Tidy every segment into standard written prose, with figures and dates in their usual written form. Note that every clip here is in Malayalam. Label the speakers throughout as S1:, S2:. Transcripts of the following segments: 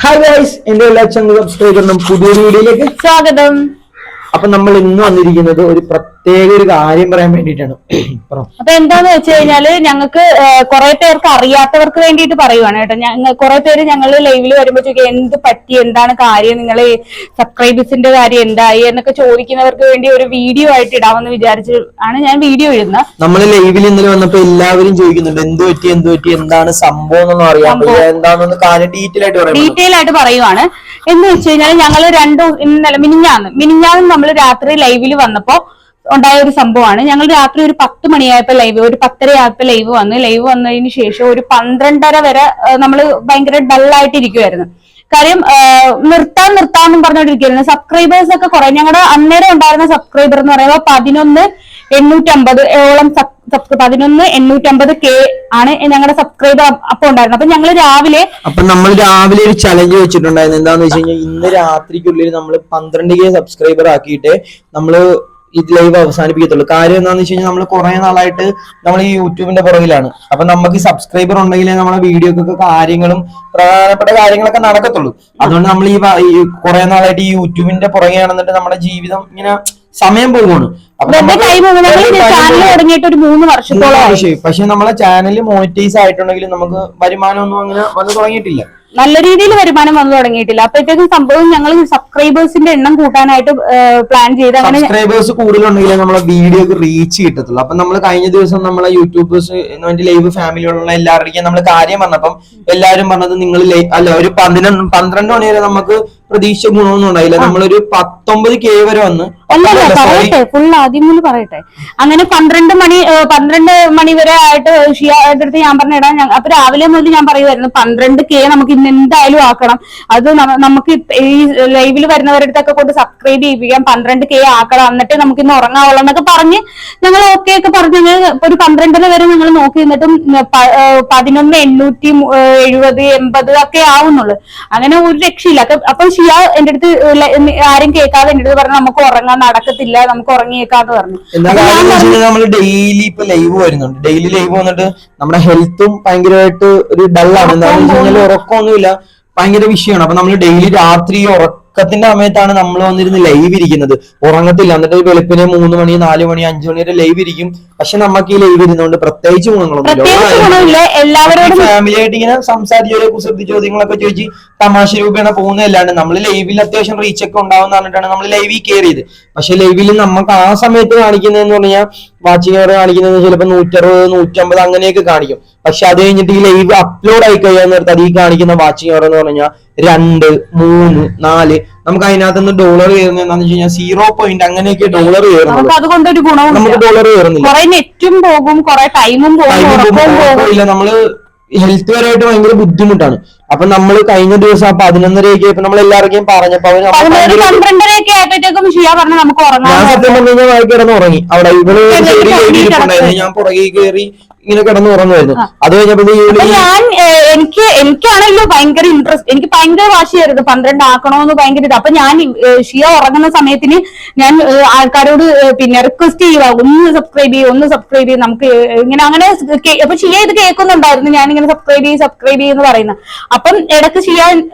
S1: ഹായ് ഗൈസ്, എന്റെ എല്ലാ ചാനൽ സബ്സ്ക്രൈബറിനും പുതിയൊരു വീഡിയോയിലേക്ക്
S2: സ്വാഗതം.
S1: അപ്പൊ നമ്മൾ ഇന്ന് വന്നിരിക്കുന്നത് ഒരു പ്രത്യേക ഒരു കാര്യം പറയാൻ വേണ്ടിയിട്ടാണ്.
S2: അപ്പൊ എന്താന്ന് വെച്ച് കഴിഞ്ഞാല് ഞങ്ങൾക്ക് കുറെ പേർക്ക് അറിയാത്തവർക്ക് വേണ്ടിയിട്ട് പറയുവാണ് കേട്ടോ. കുറെ പേര് ഞങ്ങൾ ലൈവില് വരുമ്പോഴത്തേക്ക് എന്ത് പറ്റി, എന്താണ് കാര്യം, നിങ്ങൾ സബ്സ്ക്രൈബേഴ്സിന്റെ കാര്യം എന്തായി എന്നൊക്കെ ചോദിക്കുന്നവർക്ക് വേണ്ടി ഒരു വീഡിയോ ആയിട്ട് ഇടാമെന്ന് വിചാരിച്ച് ആണ് ഞാൻ വീഡിയോ ഇടുന്നത്.
S1: നമ്മൾ ലൈവിൽ ഇന്നലെ വന്നപ്പോ എല്ലാവരും ചോദിക്കുന്നുണ്ട് എന്ത് പറ്റി എന്താണ് സംഭവം എന്നൊന്നും അറിയാൻ എന്താണെന്ന് കാര്യം ഡീറ്റെയിൽ ആയിട്ട്
S2: പറയുവാണ്. എന്ന് വെച്ച് കഴിഞ്ഞാൽ ഞങ്ങൾ മിനിഞ്ഞാന്ന് നമ്മൾ രാത്രി ലൈവിൽ വന്നപ്പോ ഉണ്ടായ ഒരു സംഭവമാണ്. ഞങ്ങൾ രാത്രി ഒരു 10 മണിയായപ്പോ ഒരു 10:30 ആയപ്പോ ലൈവ് വന്നതിന് ശേഷം ഒരു 12:30 വരെ നമ്മൾ ഭയങ്കര ഡള്ളായിട്ട് ഇരിക്കുവായിരുന്നു. കാര്യം നിർത്താമെന്നും പറഞ്ഞോണ്ടിരിക്കുന്നു. സബ്സ്ക്രൈബേഴ്സ് ഒക്കെ കുറെ. ഞങ്ങളുടെ അന്നേരം ഉണ്ടായിരുന്ന സബ്സ്ക്രൈബർ എന്ന് പറയുമ്പോൾ 11,850K ആണ് ഞങ്ങളുടെ സബ്സ്ക്രൈബർ അപ്പൊ ഉണ്ടായിരുന്നത്. അപ്പൊ
S1: നമ്മൾ രാവിലെ ഒരു ചലഞ്ച് വെച്ചിട്ടുണ്ടായിരുന്നു. എന്താന്ന് വെച്ച് കഴിഞ്ഞാൽ ഇന്ന് രാത്രിക്കുള്ളിൽ നമ്മൾ 12K സബ്സ്ക്രൈബർ ആക്കിയിട്ട് നമ്മള് ഇത് ലൈവ് അവസാനിപ്പിക്കത്തുള്ളൂ. കാര്യം എന്താണെന്ന് വെച്ച് കഴിഞ്ഞാൽ നമ്മൾ കുറെ നാളായിട്ട് നമ്മൾ ഈ യൂട്യൂബിന്റെ പുറകിലാണ്. അപ്പൊ നമുക്ക് സബ്സ്ക്രൈബർ ഉണ്ടെങ്കിലേ നമ്മുടെ വീഡിയോക്കൊക്കെ കാര്യങ്ങളും പ്രധാനപ്പെട്ട കാര്യങ്ങളൊക്കെ നടക്കത്തുള്ളൂ. അതുകൊണ്ട് നമ്മൾ ഈ കുറെ നാളായിട്ട് ഈ യൂട്യൂബിന്റെ പുറകെയാണെന്നിട്ട് നമ്മുടെ ജീവിതം ഇങ്ങനെ സമയം പോകുന്നു. പക്ഷെ നമ്മളെ ചാനൽ മോണിറ്റൈസ് ആയിട്ടുണ്ടെങ്കിലും നമുക്ക് വരുമാനമൊന്നും അങ്ങനെ വന്നു തുടങ്ങിയിട്ടില്ല.
S2: നല്ല രീതിയിൽ വരുമാനം വന്നു തുടങ്ങിയിട്ടില്ല. അപ്പോഴത്തേക്കും സംഭവം ഞങ്ങൾ സബ്സ്ക്രൈബേഴ്സിന്റെ എണ്ണം കൂട്ടാനായിട്ട് പ്ലാൻ ചെയ്ത് അങ്ങനെ
S1: സബ്സ്ക്രൈബേഴ്സ് കൂടുതലുണ്ടെങ്കിലേ നമ്മളെ വീഡിയോക്ക് റീച്ച് കിട്ടത്തുള്ളൂ. അപ്പൊ നമ്മൾ കഴിഞ്ഞ ദിവസം നമ്മളെ യൂട്യൂബേഴ്സ് ലൈവ് ഫാമിലിയുള്ള എല്ലാവരുടെയും നമ്മൾ കാര്യം പറഞ്ഞപ്പം എല്ലാവരും പറഞ്ഞത് നിങ്ങൾ ഒരു 12 മണി വരെ നമുക്ക് പ്രതീക്ഷ ഗുണമൊന്നും ഉണ്ടായില്ല. നമ്മളൊരു 19K വരെ വന്ന്
S2: ഫുൾ ആദ്യം പറയട്ടെ. അങ്ങനെ 12 മണി വരെ ആയിട്ട് ഷിയായുടെ അടുത്ത് ഞാൻ പറഞ്ഞിടാൻ. അപ്പൊ രാവിലെ മുതൽ ഞാൻ പറയുമായിരുന്നു 12K നമുക്ക് ഇന്ന് എന്തായാലും ആക്കണം. അത് നമുക്ക് ഈ ലൈവിൽ വരുന്നവരുടെ അടുത്തൊക്കെ കൊണ്ട് സബ്സ്ക്രൈബ് ചെയ്യിപ്പിക്കാം. 12K ആക്കണം, എന്നിട്ട് നമുക്ക് ഇന്ന് ഉറങ്ങാവുള്ളൂ എന്നൊക്കെ പറഞ്ഞ് ഞങ്ങൾ ഓക്കെ ഒക്കെ പറഞ്ഞ് ഒരു 12:30 വരെ ഞങ്ങൾ നോക്കി നിന്നിട്ടും 11,870-80 ഒക്കെ ആവുന്നുള്ളൂ. അങ്ങനെ ഒരു രക്ഷയില്ല. അപ്പൊ ഷിയ എന്റെ അടുത്ത് ആരും കേൾക്കാതെ എന്റെ അടുത്ത് പറഞ്ഞു നമുക്ക് ഉറങ്ങാൻ നടക്കത്തില്ല, നമുക്ക് ഉറങ്ങിയേക്കാന്ന് പറഞ്ഞു.
S1: നമ്മൾ ഡെയിലി ഇപ്പൊ ലൈവ് വരുന്നുണ്ട്. ഡെയിലി ലൈവ് വന്നിട്ട് നമ്മുടെ ഹെൽത്തും ഭയങ്കരമായിട്ട് ഒരു ഡള്ളാണ്. എന്താണെന്ന് വെച്ച് കഴിഞ്ഞാൽ ഉറക്കമൊന്നുമില്ല, ഭയങ്കര വിഷയമാണ്. അപ്പൊ നമ്മൾ ഡെയിലി രാത്രി ഉറക്കത്തിന്റെ സമയത്താണ് നമ്മൾ വന്നിരുന്ന് ലൈവ് ഇരിക്കുന്നത്. ഉറങ്ങത്തില്ല. എന്നിട്ട് വെളുപ്പിനെ 3 മണി 4 മണി 5 മണി വരെ ലൈവ് ഇരിക്കും. പക്ഷെ നമുക്ക് ഈ ലൈവ് ഇരുന്നുകൊണ്ട് പ്രത്യേകിച്ച് ഗുണങ്ങളൊന്നുമില്ല. എല്ലാവരോടും ഫാമിലി ആയിട്ട് ഇങ്ങനെ സംസാരിച്ചോ കുസൃതി ചോദ്യങ്ങളൊക്കെ ചോദിച്ച് തമാശ രൂപേണ പോകുന്നതല്ലാണ്ട് നമ്മൾ ലൈവിൽ അത്യാവശ്യം റീച്ച് ഒക്കെ ഉണ്ടാവുന്ന പറഞ്ഞിട്ടാണ് നമ്മൾ ലൈവിൽ കയറിയത്. പക്ഷെ ലൈവിൽ നമുക്ക് ആ സമയത്ത് കാണിക്കുന്നതെന്ന് പറഞ്ഞാൽ വാച്ചിങ് അവർ കാണിക്കുന്നത് ചിലപ്പോൾ 160-150 അങ്ങനെയൊക്കെ കാണിക്കും. പക്ഷെ അത് കഴിഞ്ഞിട്ട് ഈ ലൈവ് അപ്ലോഡ് ആയി കഴിയാൻ നേരത്തെ അത് ഈ കാണിക്കുന്ന വാച്ചിങ് അവർ എന്ന് പറഞ്ഞാൽ 2, 3, 4 നമുക്ക് അതിനകത്ത് നിന്ന് ഡോളർ കയറുന്നത് എന്താണെന്ന് വെച്ച് കഴിഞ്ഞാൽ 0 അങ്ങനെയൊക്കെ ഡോളർ കയറുന്നത്.
S2: അതുകൊണ്ടൊരു ഗുണവും
S1: നമുക്ക് ഡോളർ കയറുന്നില്ല.
S2: നെറ്റും പോകും, കുറെ ടൈമും
S1: പോകും. നമ്മള് ഹെൽത്ത് പരമായിട്ട് ഭയങ്കര ബുദ്ധിമുട്ടാണ്. അപ്പൊ നമ്മൾ കഴിഞ്ഞ ദിവസം 11:30 ഇപ്പൊ നമ്മൾ എല്ലാവർക്കും പറഞ്ഞപ്പോ
S2: 12:30 ആയപ്പോഴത്തേക്കും ഷിയ പറഞ്ഞു നമുക്ക് ഉറങ്ങാം.
S1: ഞാൻ സത്യം പറഞ്ഞു കഴിഞ്ഞാൽ കിടന്ന് ഉറങ്ങി. അവിടെ ഇവള് ഞാൻ പുറകെ കയറി ഇങ്ങനെ കിടന്ന് ഉറങ്ങുമായിരുന്നു. അത് കഴിഞ്ഞപ്പോ
S2: എനിക്കാണല്ലോ ഭയങ്കര ഇൻട്രസ്റ്റ്, എനിക്ക് ഭയങ്കര വാശിയായിരുന്നു 12 ആക്കണോന്ന് ഭയങ്കര ഇത്. അപ്പൊ ഞാൻ ഷിയ ഉറങ്ങുന്ന സമയത്തിന് ഞാൻ ആൾക്കാരോട് പിന്നെ റിക്വസ്റ്റ് ചെയ്യുക, ഒന്ന് സബ്സ്ക്രൈബ് ചെയ്യും നമുക്ക് ഇങ്ങനെ അങ്ങനെ. അപ്പൊ ഷിയ ഇത് കേൾക്കുന്നുണ്ടായിരുന്നു, ഞാനിങ്ങനെ സബ്സ്ക്രൈബ് ചെയ്യുന്ന പറയുന്നത്. അപ്പം ഇടയ്ക്ക് ഷിയ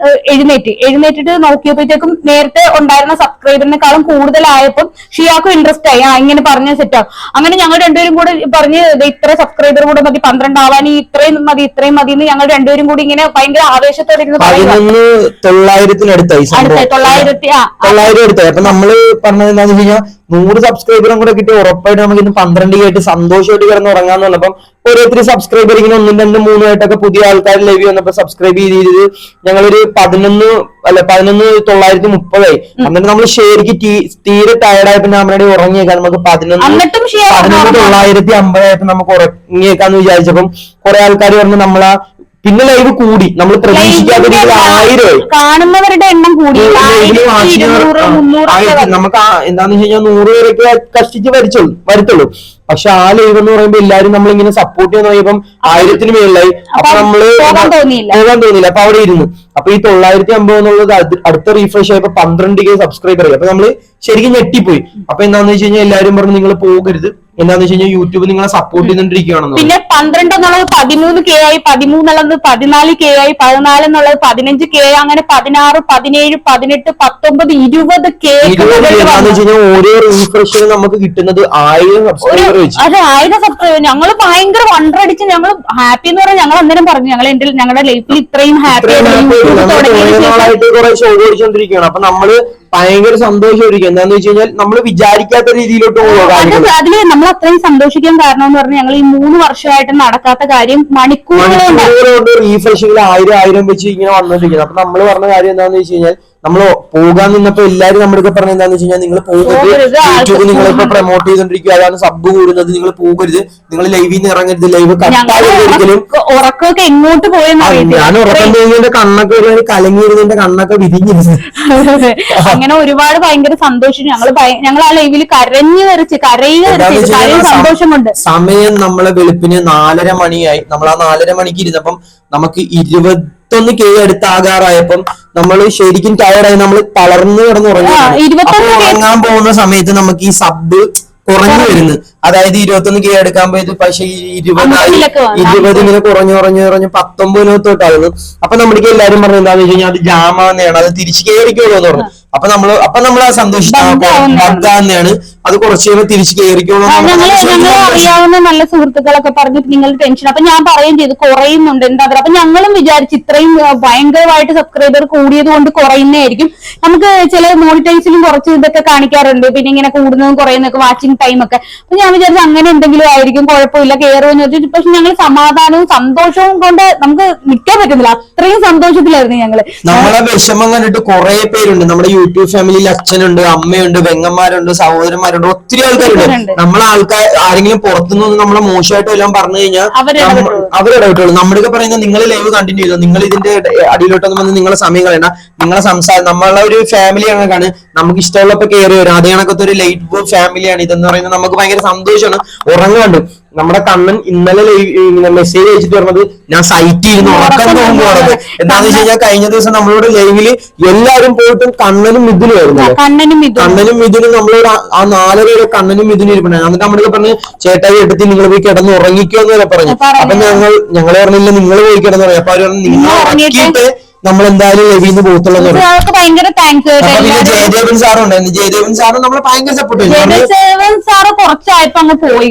S2: എഴുന്നേറ്റിട്ട് നോക്കിയപ്പോഴത്തേക്കും നേരത്തെ ഉണ്ടായിരുന്ന സബ്സ്ക്രൈബറിനെക്കാളും കൂടുതലായപ്പം ഷിയാക്കും ഇൻട്രസ്റ്റ് ആയി. ഇങ്ങനെ പറഞ്ഞ സെറ്റാവും. അങ്ങനെ ഞങ്ങൾ രണ്ടുപേരും കൂടെ പറഞ്ഞ് ഇത്ര സബ്സ്ക്രൈബർ കൂടെ മതി, 12 ആവാൻ ഇത്രയും മതി എന്ന് ഞങ്ങൾ രണ്ടുപേരും കൂടി ഇങ്ങനെ ഭയങ്കര ആവേശത്തോടെ ഇരുന്ന്
S1: 900 അടുത്തായി. അപ്പൊ നമ്മള് പറഞ്ഞത് എന്താന്ന് വെച്ച് കഴിഞ്ഞാൽ 100 സബ്സ്ക്രൈബറും കൂടെ കിട്ടി ഉറപ്പായിട്ട് നമുക്ക് ഇന്ന് 12 ആയിട്ട് സന്തോഷമായിട്ട് കിടന്ന് ഉറങ്ങാന്ന് പറഞ്ഞപ്പം ഓരോരുത്തർ സബ്സ്ക്രൈബർ ഇങ്ങനെ 1, 2, 3 ആയിട്ടൊക്കെ പുതിയ ആൾക്കാർ ലൈവ് വന്നപ്പോ സബ്സ്ക്രൈബ് ചെയ്ത് ഞങ്ങളൊരു 11,930 ആയി. എന്നിട്ട് നമ്മൾ ശരിക്ക് തീരെ ടയർഡായപ്പോ നമ്മുടെ ഉറങ്ങിയേക്കാൻ നമുക്ക് 11,950 ആയപ്പോ നമുക്ക് ഉറങ്ങിയേക്കാന്ന് വിചാരിച്ചപ്പം കുറെ ആൾക്കാർ പറഞ്ഞു നമ്മളാ പിന്നെ ലൈവ് കൂടി. നമ്മൾ പ്രതീക്ഷിക്കാത്ത 1000
S2: കാണുന്നവരുടെ എണ്ണം കൂടി.
S1: നമുക്ക് എന്താന്ന് വെച്ച് കഴിഞ്ഞാൽ 100 പേരൊക്കെ കഷ്ടിച്ച് വരത്തുള്ളൂ. പക്ഷെ ആ ലൈവ് എന്ന് പറയുമ്പോ എല്ലാരും നമ്മളിങ്ങനെ സപ്പോർട്ട് ചെയ്യാൻ പറയുമ്പം 1000-ന് മേളിലായി. അപ്പൊ നമ്മള് പോകാൻ തോന്നിയില്ല. അപ്പൊ അവിടെ ഇരുന്നു. അപ്പൊ ഈ 950 എന്നുള്ളത് അടുത്ത റീഫ്രഷ് ആയപ്പോ 12K സബ്സ്ക്രൈബർ ആയി. അപ്പൊ നമ്മള് ശരിക്കും ഞെട്ടിപ്പോയി. അപ്പൊ എന്താന്ന് വെച്ച് കഴിഞ്ഞാൽ എല്ലാരും പറഞ്ഞു നിങ്ങൾ പോകരുത്, എന്താന്ന് വെച്ച് കഴിഞ്ഞാൽ യൂട്യൂബ് നിങ്ങളെ സപ്പോർട്ട് ചെയ്തോണ്ടിരിക്കുകയാണെന്ന്.
S2: പിന്നെ 12 എന്നുള്ളത് 13K ആയി, 13 എന്നുള്ളത് 14K ആയി, 14 എന്നുള്ളത് 15K ആയി, അങ്ങനെ 16, 17, 18, 19, 20K.
S1: എന്താന്ന് വെച്ച് കഴിഞ്ഞാൽ ഓരോ റീഫ്രഷിനും നമുക്ക് കിട്ടുന്നത് 1000 സബ്സ്ക്രൈബർ വെച്ച്.
S2: അതെ, 1000 സബ്സ്ക്രൈബർ. ഞങ്ങൾ ഭയങ്കര വണ്ടർ അടിച്ച് ഞങ്ങൾ ഹാപ്പി എന്ന് പറഞ്ഞാൽ ഞങ്ങൾ അന്നേരം പറഞ്ഞു ഞങ്ങളുടെ ലൈഫിൽ ഇത്രയും ഹാപ്പി
S1: കുറെ ഷോ ഓടിച്ചോണ്ടിരിക്കുകയാണ്. അപ്പൊ നമ്മള് ഭയങ്കര സന്തോഷമായിരിക്കും. എന്താന്ന് വെച്ച് കഴിഞ്ഞാൽ നമ്മൾ വിചാരിക്കാത്ത രീതിയിലോട്ട്
S2: അതില് നമ്മൾ അത്രയും സന്തോഷിക്കാൻ കാരണം എന്ന് പറഞ്ഞാൽ ഞങ്ങൾ ഈ 3 വർഷമായിട്ട് നടക്കാത്ത കാര്യം
S1: മണിക്കൂറുകൊണ്ട് റീഫ്രഷിംഗിൽ 1000 വെച്ച് ഇങ്ങനെ വന്നോണ്ടിരിക്കുന്നത്. അപ്പൊ നമ്മൾ പറഞ്ഞ കാര്യം എന്താണെന്ന് വെച്ച് കഴിഞ്ഞാൽ നമ്മൾ പോകാൻ നിന്നപ്പോ എല്ലാരും നമ്മുടെ പറഞ്ഞ എന്താണെന്ന് വെച്ച് കഴിഞ്ഞാൽ നിങ്ങൾ പോകരുത്, യൂട്യൂബ് നിങ്ങളിപ്പോ പ്രൊമോട്ട് ചെയ്തോണ്ടിരിക്കുക, അതാണ് സബ് കൂടുന്നത്, നിങ്ങൾ പോകരുത്, നിങ്ങൾ ലൈവിൽ നിന്ന് ഇറങ്ങരുത്, ലൈവ് കട്ടാകരുതൊരിക്കലും.
S2: ഉറക്കമൊക്കെ എങ്ങോട്ട് പോയെന്ന്
S1: ഞാൻ ഉറക്കം തോന്നിയതിന്റെ കണ്ണൊക്കെ കലങ്ങിയിരുന്നതിന്റെ കണ്ണൊക്കെ വിരിഞ്ഞിരുന്നു.
S2: അങ്ങനെ ഒരുപാട് ഭയങ്കര സന്തോഷം. ഞങ്ങൾ ആ ലൈവിൽ കരയുക സന്തോഷം കൊണ്ട്.
S1: സമയം നമ്മളെ വെളുപ്പിന് 4:30 മണിയായി. നമ്മൾ ആ 4:30 മണിക്ക് ഇരുന്നപ്പം നമുക്ക് 21K അടുത്താകാറായപ്പം നമ്മൾ ശരിക്കും ടയർഡായി, നമ്മൾ തളർന്നു കിടന്ന് ഉറങ്ങാൻ പോകുന്ന സമയത്ത് നമുക്ക് ഈ സബ് കുറഞ്ഞു വരുന്നു. അതായത് 21K എടുക്കാൻ പോയത് പക്ഷെ 20 ഇങ്ങനെ കുറഞ്ഞു 19 തൊട്ടായിരുന്നു. അപ്പൊ നമ്മൾക്ക് എല്ലാരും പറഞ്ഞു എന്താന്ന് വെച്ച് കഴിഞ്ഞാൽ അത് ജാമാന്നെയാണ്, അത് തിരിച്ചു കയറിക്കോളൂ എന്ന് പറഞ്ഞു. അപ്പൊ നമ്മൾ ആ സന്തോഷിച്ചാണ് അത് കുറച്ച് കഴിയുമ്പോൾ തിരിച്ചു കയറിക്കോളൂ.
S2: അറിയാവുന്ന നല്ല സുഹൃത്തുക്കളൊക്കെ പറഞ്ഞിട്ട് നിങ്ങൾ ടെൻഷൻ. അപ്പൊ ഞാൻ പറയുകയും ചെയ്തു കുറയുന്നുണ്ട് എന്താ പറയുക. അപ്പൊ ഞങ്ങളും വിചാരിച്ചു ഇത്രയും ഭയങ്കരമായിട്ട് സബ്സ്ക്രൈബർ കൂടിയത് കൊണ്ട് കുറയുന്നതായിരിക്കും. നമുക്ക് ചില മോണിറ്റൈസിലും കുറച്ച് ഇതൊക്കെ കാണിക്കാറുണ്ട്, പിന്നെ ഇങ്ങനെ കൂടുന്നതും കുറയുന്നതൊക്കെ വാച്ചിങ് ടൈം ഒക്കെ. അപ്പൊ ഞാൻ വിചാരിച്ചു അങ്ങനെ എന്തെങ്കിലും ആയിരിക്കും, കുഴപ്പമില്ല കയറുമെന്ന് വെച്ചിട്ട്. പക്ഷെ ഞങ്ങൾ സമാധാനവും സന്തോഷവും കൊണ്ട് നമുക്ക് നിൽക്കാൻ പറ്റുന്നില്ല, അത്രയും സന്തോഷത്തിലായിരുന്നു ഞങ്ങള്.
S1: നമ്മളെ വിഷമം കണ്ടിട്ട് കുറെ പേരുണ്ട്. നമ്മുടെ യൂട്യൂബ് ഫാമിലിയിൽ അച്ഛനുണ്ട്, അമ്മയുണ്ട്, പെങ്ങന്മാരുണ്ട്, സഹോദരന്മാരുണ്ട്, ഒത്തിരി ആൾക്കാരുണ്ട്. നമ്മളെ ആരെങ്കിലും പുറത്തുനിന്ന് നമ്മളെ മോശമായിട്ട് എല്ലാം പറഞ്ഞു കഴിഞ്ഞാൽ അവരിടപെട്ടുള്ളൂ. നമ്മളൊക്കെ പറയുന്നത് നിങ്ങൾ ലൈവ് കണ്ടിന്യൂ ചെയ്തോ, നിങ്ങൾ ഇതിന്റെ അടിയിലോട്ടൊന്നും വന്ന് നിങ്ങളെ സമയം കളയണ്ട, നിങ്ങളെ സംസാരം നമ്മളെ ഒരു ഫാമിലി കണക്കാണ്, നമുക്ക് ഇഷ്ടമുള്ളപ്പോ കയറി വരും. അതേ കണക്കത്തെ ഒരു ലൈറ്റ് ഫാമിലിയാണ് ഇതെന്ന് പറയുന്നത്. നമുക്ക് ഭയങ്കര സന്തോഷമാണ്. ഉറങ്ങാണ്ട് നമ്മുടെ കണ്ണൻ ഇന്നലെ മെസ്സേജ് അയച്ചിട്ട് പറഞ്ഞത് ഞാൻ സൈറ്റ് ചെയ്യുന്നു ഉറക്കം പോകുമ്പോഴത്. എന്താണെന്ന് വെച്ച് കഴിഞ്ഞാൽ കഴിഞ്ഞ ദിവസം നമ്മളോട് ലൈവില് എല്ലാരും പോയിട്ടും കണ്ണനും മിഥുനും ആയിരുന്നു. കണ്ണനും മിഥുനും നമ്മളോട് ആ 4 പേരെ കണ്ണനും മിഥുനും ഇരിപ്പുണ്ടായിരുന്നു. എന്നിട്ട് നമ്മളൊക്കെ പറഞ്ഞ് ചേട്ടായി എടുത്ത് നിങ്ങൾ പോയി കിടന്ന് ഉറങ്ങിക്കോ എന്ന് പറഞ്ഞു. അപ്പൊ ഞങ്ങൾ പറഞ്ഞില്ല നിങ്ങൾ പോയി കിടന്ന് ഉറങ്ങി. അപ്പൊ അവര് പറഞ്ഞു നിങ്ങൾ ഉറങ്ങിയിട്ട് നമ്മൾ എന്തായാലും ലൈവിന്ന് പോകത്തുള്ളൂ.
S2: ഭയങ്കര താങ്ക്സ്.
S1: ജയദേവൻ സാറും ഉണ്ടായിരുന്നു. ജയദേവൻ സാറും നമ്മളെ ഭയങ്കര സപ്പോർട്ട് ചെയ്തു.
S2: സാറ് കുറച്ചായപ്പോ അങ്ങ് പോയി.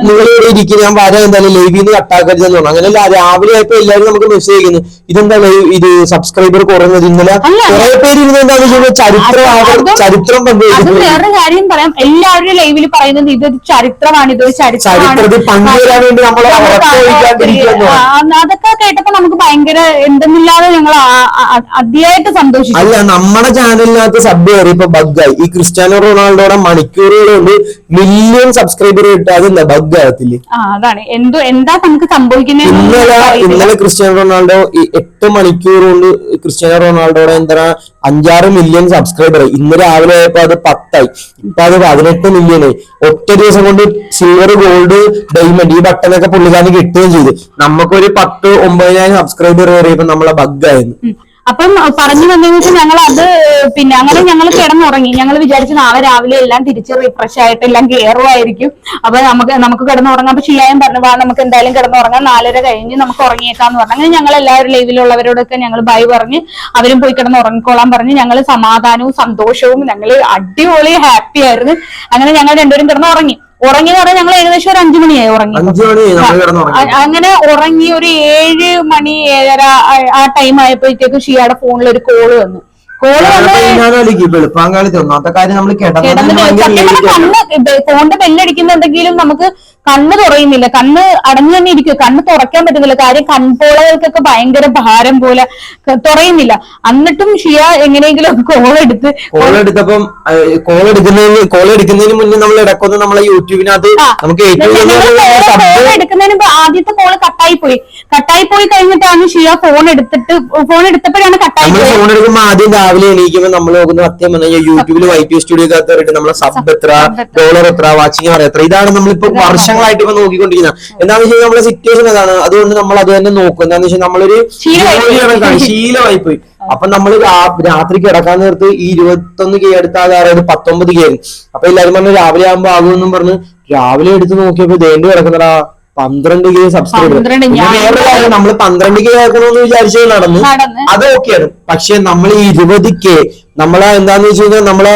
S1: നിങ്ങളിവിടെ ഇരിക്കും, ഞാൻ വരാൻ എന്തായാലും ലൈവിന്ന് കട്ടാക്കരുത് എന്ന് പറഞ്ഞു. അങ്ങനെ രാവിലെ ആയപ്പോ എല്ലാവരും നമുക്ക് മെസ്സേജ് അയക്കുന്നു, ഇതെന്താ ഇത് സബ്സ്ക്രൈബർ കുറഞ്ഞത്. ഇന്നലെ കുറെ പേര് ഇരുന്ന് എന്താണെന്ന് ചരിത്രം
S2: വേറെ കാര്യം പറയാം. എല്ലാവരും ലൈവിൽ പറയുന്നത് ഇതൊരു ചരിത്രമാണ്, ഇതൊരു ചരിത്രത്തിൽ
S1: പങ്കുവരാൻ വേണ്ടി നമ്മൾ
S2: അതൊക്കെ കേട്ടപ്പോ നമുക്ക് ഭയങ്കര എന്തെന്നില്ലാതെ ഞങ്ങൾ അതിയായിട്ട് സന്തോഷിച്ചു.
S1: അല്ല, നമ്മുടെ ചാനലിനകത്ത് സബ് കയറിയപ്പോ ബഗ്ഗായി. ഈ ക്രിസ്ത്യാനോ റൊണാൾഡോയുടെ മണിക്കൂറുകളുണ്ട് മില്യൺ സബ്സ്ക്രൈബർ കിട്ടുക, അതെന്താ ബഗ് ആകത്തില്ലേ?
S2: അതാണ് എന്താ നമുക്ക് സംഭവിക്കുന്നത്.
S1: ഇന്നലെ ക്രിസ്ത്യാനോ റൊണാൾഡോ 8 മണിക്കൂർ കൊണ്ട് ക്രിസ്ത്യാനോ റൊണാൾഡോയുടെ എന്താ 5-6 മില്യൺ സബ്സ്ക്രൈബർ. ഇന്ന് രാവിലെ ആയപ്പോ അത് 10 ആയി, ഇപ്പൊ അത് 18 മില്യൺ ആയി. ഒറ്റ ദിവസം കൊണ്ട് സിൽവർ, ഗോൾഡ്, ഡയമണ്ട് ഈ ബട്ടനൊക്കെ പുള്ളിക്കാരന് കിട്ടുകയും ചെയ്തു. നമുക്കൊരു 10-9,000 സബ്സ്ക്രൈബർ കയറിയപ്പോ നമ്മളെ ബഗ്ഗായിരുന്നു.
S2: അപ്പം പറഞ്ഞു വന്നതെന്ന് വെച്ചാൽ ഞങ്ങൾ അത് പിന്നെ അങ്ങനെ ഞങ്ങൾ കിടന്നുറങ്ങി. ഞങ്ങൾ വിചാരിച്ചു നാളെ രാവിലെ എല്ലാം തിരിച്ച് റിഫ്രഷ് ആയിട്ട് എല്ലാം കയറുമായിരിക്കും. അപ്പൊ നമുക്ക് കിടന്നുറങ്ങാം. അപ്പൊ ഷിയായും പറഞ്ഞു വാ നമുക്ക് എന്തായാലും കിടന്നുറങ്ങാം, 4:30 കഴിഞ്ഞ് നമുക്ക് ഉറങ്ങിയേക്കാന്ന് പറഞ്ഞു. അങ്ങനെ ഞങ്ങൾ എല്ലാവരും ലൈവിലുള്ളവരോടൊക്കെ ഞങ്ങൾ ബൈ പറഞ്ഞ് അവരും പോയി കിടന്ന് ഉറങ്ങിക്കോളാൻ പറഞ്ഞ് ഞങ്ങൾ സമാധാനവും സന്തോഷവും ഞങ്ങൾ അടിപൊളി ഹാപ്പി ആയിരുന്നു. അങ്ങനെ ഞങ്ങൾ രണ്ടുപേരും കിടന്ന് ഉറങ്ങി എന്ന് പറഞ്ഞാൽ ഞങ്ങൾ ഏകദേശം ഒരു 5 മണിയായി ഉറങ്ങി. അങ്ങനെ ഉറങ്ങി ഒരു 7 മണി 7:30 ആ ടൈം ആയപ്പോഴത്തേക്ക് ഷിയയുടെ ഫോണിൽ ഒരു കോള് വന്നു. ഫോണിന്റെ ബെല്ലടിക്കുന്നുണ്ടെങ്കിലും നമുക്ക് കണ്ണ് തുറയുന്നില്ല, കണ്ണ് അടഞ്ഞു തന്നെ ഇരിക്കും, കണ്ണ് തുറക്കാൻ പറ്റുന്നില്ല. കാര്യം കൺപോളകൾക്കൊക്കെ ഭയങ്കര ഭാരം പോലെ തുറയുന്നില്ല. എന്നിട്ടും ഷിയ എങ്ങനെയെങ്കിലും കോൾ
S1: എടുക്കുന്നതിന് മുന്നേ നമ്മൾ ഇടക്കൊന്ന് നമ്മളെ യൂട്യൂബിനകത്ത് നമുക്ക്
S2: എടുക്കുന്നതിന് മുമ്പ് ആദ്യത്തെ കോള് കട്ടായി പോയി കഴിഞ്ഞിട്ടാണ് ഷിയ ഫോൺ എടുത്തപ്പോഴാണ് കട്ടായി പോയത്.
S1: ഫോൺ എടുക്കുമ്പോൾ ആദ്യം രാവിലെ എണീക്കുമ്പോൾ നമ്മൾ നോക്കുന്ന സത്യം പറഞ്ഞാൽ യൂട്യൂബിൽ YT സ്റ്റുഡിയോ നമ്മളെ സബ് എത്ര, ഡോളർ എത്ര, വാച്ചിങ് എത്ര, ഇതാണ് നമ്മളിപ്പോ വർഷം വർഷങ്ങളായിട്ട് ഇപ്പൊ നോക്കിക്കൊണ്ടിരിക്കുന്ന. എന്താണെന്ന് വെച്ചാൽ നമ്മളെ സിറ്റുവേഷൻ അതാണ്. അതുകൊണ്ട് നമ്മൾ അത് തന്നെ നോക്കും. എന്താണെന്ന് വെച്ചാൽ നമ്മളൊരു ശീലമായി പോയി. അപ്പൊ നമ്മൾ രാത്രി കിടക്കാൻ നേരത്ത് ഈ 21K എടുത്താൽ 19K ആയിരുന്നു. അപ്പൊ എല്ലാരും പറഞ്ഞു രാവിലെ ആകുമ്പോ ആകുമെന്നും പറഞ്ഞ് രാവിലെ എടുത്ത് നോക്കിയപ്പോ ദേണ്ടി കിടക്കുന്നടാ 12K സബ്സ്ക്രൈബർ. വേറെ കാര്യം, നമ്മള് 12K ആക്കണമെന്ന് വിചാരിച്ചത് നടന്നു, അത് ഓക്കെയാണ്. പക്ഷെ നമ്മൾ ഈ 20K നമ്മളെ എന്താന്ന് വെച്ച് കഴിഞ്ഞാൽ നമ്മളെ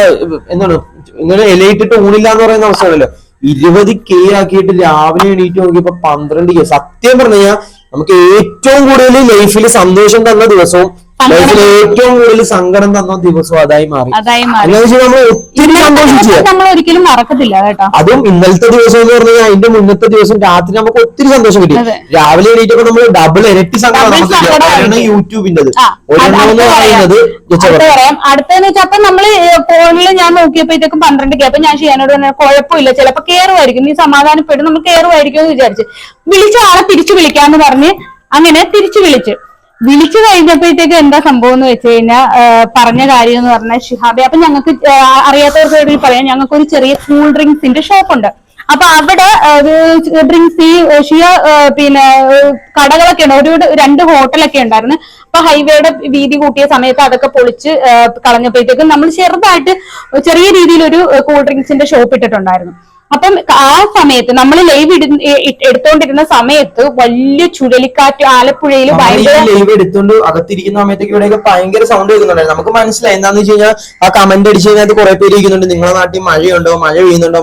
S1: എന്താണ് ഇങ്ങനെ ഇലയിട്ടിട്ട് ഊണില്ല എന്ന് പറയുന്ന അവസ്ഥയാണല്ലോ. 20K ആക്കിയിട്ട് രാവിലെ എണീറ്റ് നോക്കിയപ്പോ 12K. സത്യം പറഞ്ഞു കഴിഞ്ഞാൽ നമുക്ക് ഏറ്റവും കൂടുതൽ ലൈഫിൽ സന്തോഷം തന്ന ദിവസവും ലൈഫിൽ ഏറ്റവും കൂടുതൽ സങ്കടം തന്ന ദിവസവും അതായി മാറി. എന്താ വെച്ചാൽ നമ്മൾ ഒത്തിരി സന്തോഷിച്ചു,
S2: നമ്മൾ ഒരിക്കലും മറക്കത്തില്ല കേട്ടോ.
S1: അതും ഇന്നലത്തെ ദിവസം എന്ന് പറഞ്ഞു കഴിഞ്ഞാൽ അതിന്റെ മുന്നത്തെ ദിവസം രാത്രി നമുക്ക് ഒത്തിരി സന്തോഷം കിട്ടി. രാവിലെ എണീറ്റപ്പോ നമ്മൾ ഡബിൾ ഇരട്ടി സങ്കടം നമുക്ക് യൂട്യൂബിന്റെത് ഒരെണ്ണമെന്ന് പറയുന്നത്
S2: അടുത്തെന്ന് വെച്ചാൽ അപ്പൊ നമ്മള് ഫോണിൽ ഞാൻ നോക്കിയപ്പോഴത്തേക്കും 12K. അപ്പൊ ഞാൻ ചെയ്യാനോട് പറഞ്ഞ കുഴപ്പമില്ല, ചിലപ്പോ കയറുമായിരിക്കും, നീ സമാധാനപ്പെടും, നമ്മൾ കയറുമായിരിക്കും എന്ന് വിചാരിച്ച് വിളിച്ച ആളെ തിരിച്ചു വിളിക്കാന്ന് പറഞ്ഞ് അങ്ങനെ തിരിച്ചു വിളിച്ചു കഴിഞ്ഞപ്പോഴത്തേക്ക് എന്താ സംഭവം എന്ന് വെച്ച് കഴിഞ്ഞാൽ പറഞ്ഞ കാര്യം എന്ന് പറഞ്ഞാൽ ഷിഹാബെ, അപ്പൊ ഞങ്ങൾക്ക് അറിയാത്തവർക്ക് പറയാം, ഞങ്ങൾക്ക് ഒരു ചെറിയ കൂൾ ഡ്രിങ്ക്സിന്റെ ഷോപ്പ് ഉണ്ട്. അപ്പൊ അവിടെ ഡ്രിങ്ക്സ് ഈ ഷിയ പിന്നെ കടകളൊക്കെ ഉണ്ട്, ഒരു 2 ഹോട്ടലൊക്കെ ഉണ്ടായിരുന്നു. അപ്പൊ ഹൈവേയുടെ വീതി കൂട്ടിയ സമയത്ത് അതൊക്കെ പൊളിച്ച് കളഞ്ഞപ്പോഴത്തേക്കും നമ്മൾ ചെറുതായിട്ട് ചെറിയ രീതിയിൽ ഒരു കൂൾ ഡ്രിങ്ക്സിന്റെ ഷോപ്പ് ഇട്ടിട്ടുണ്ടായിരുന്നു. അപ്പം ആ സമയത്ത് നമ്മൾ ലൈവ് എടുത്തോണ്ടിരുന്ന സമയത്ത് വലിയ ചുഴലിക്കാറ്റ് ആലപ്പുഴയിൽ
S1: ലൈവ് എടുത്തോണ്ട് അകത്തിരിക്കുന്ന സമയത്തേക്ക് ഇവിടെയൊക്കെ ഭയങ്കര സൗണ്ട് കേൾക്കുന്നുണ്ടായിരുന്നു. നമുക്ക് മനസ്സിലായി എന്താന്ന് വെച്ച് കഴിഞ്ഞാൽ ആ കമന്റ് അടിച്ച് കഴിഞ്ഞാൽ കുറെ പേര് ഇരിക്കുന്നുണ്ട്, നിങ്ങളുടെ നാട്ടിൽ മഴ പെയ്യുന്നുണ്ടോ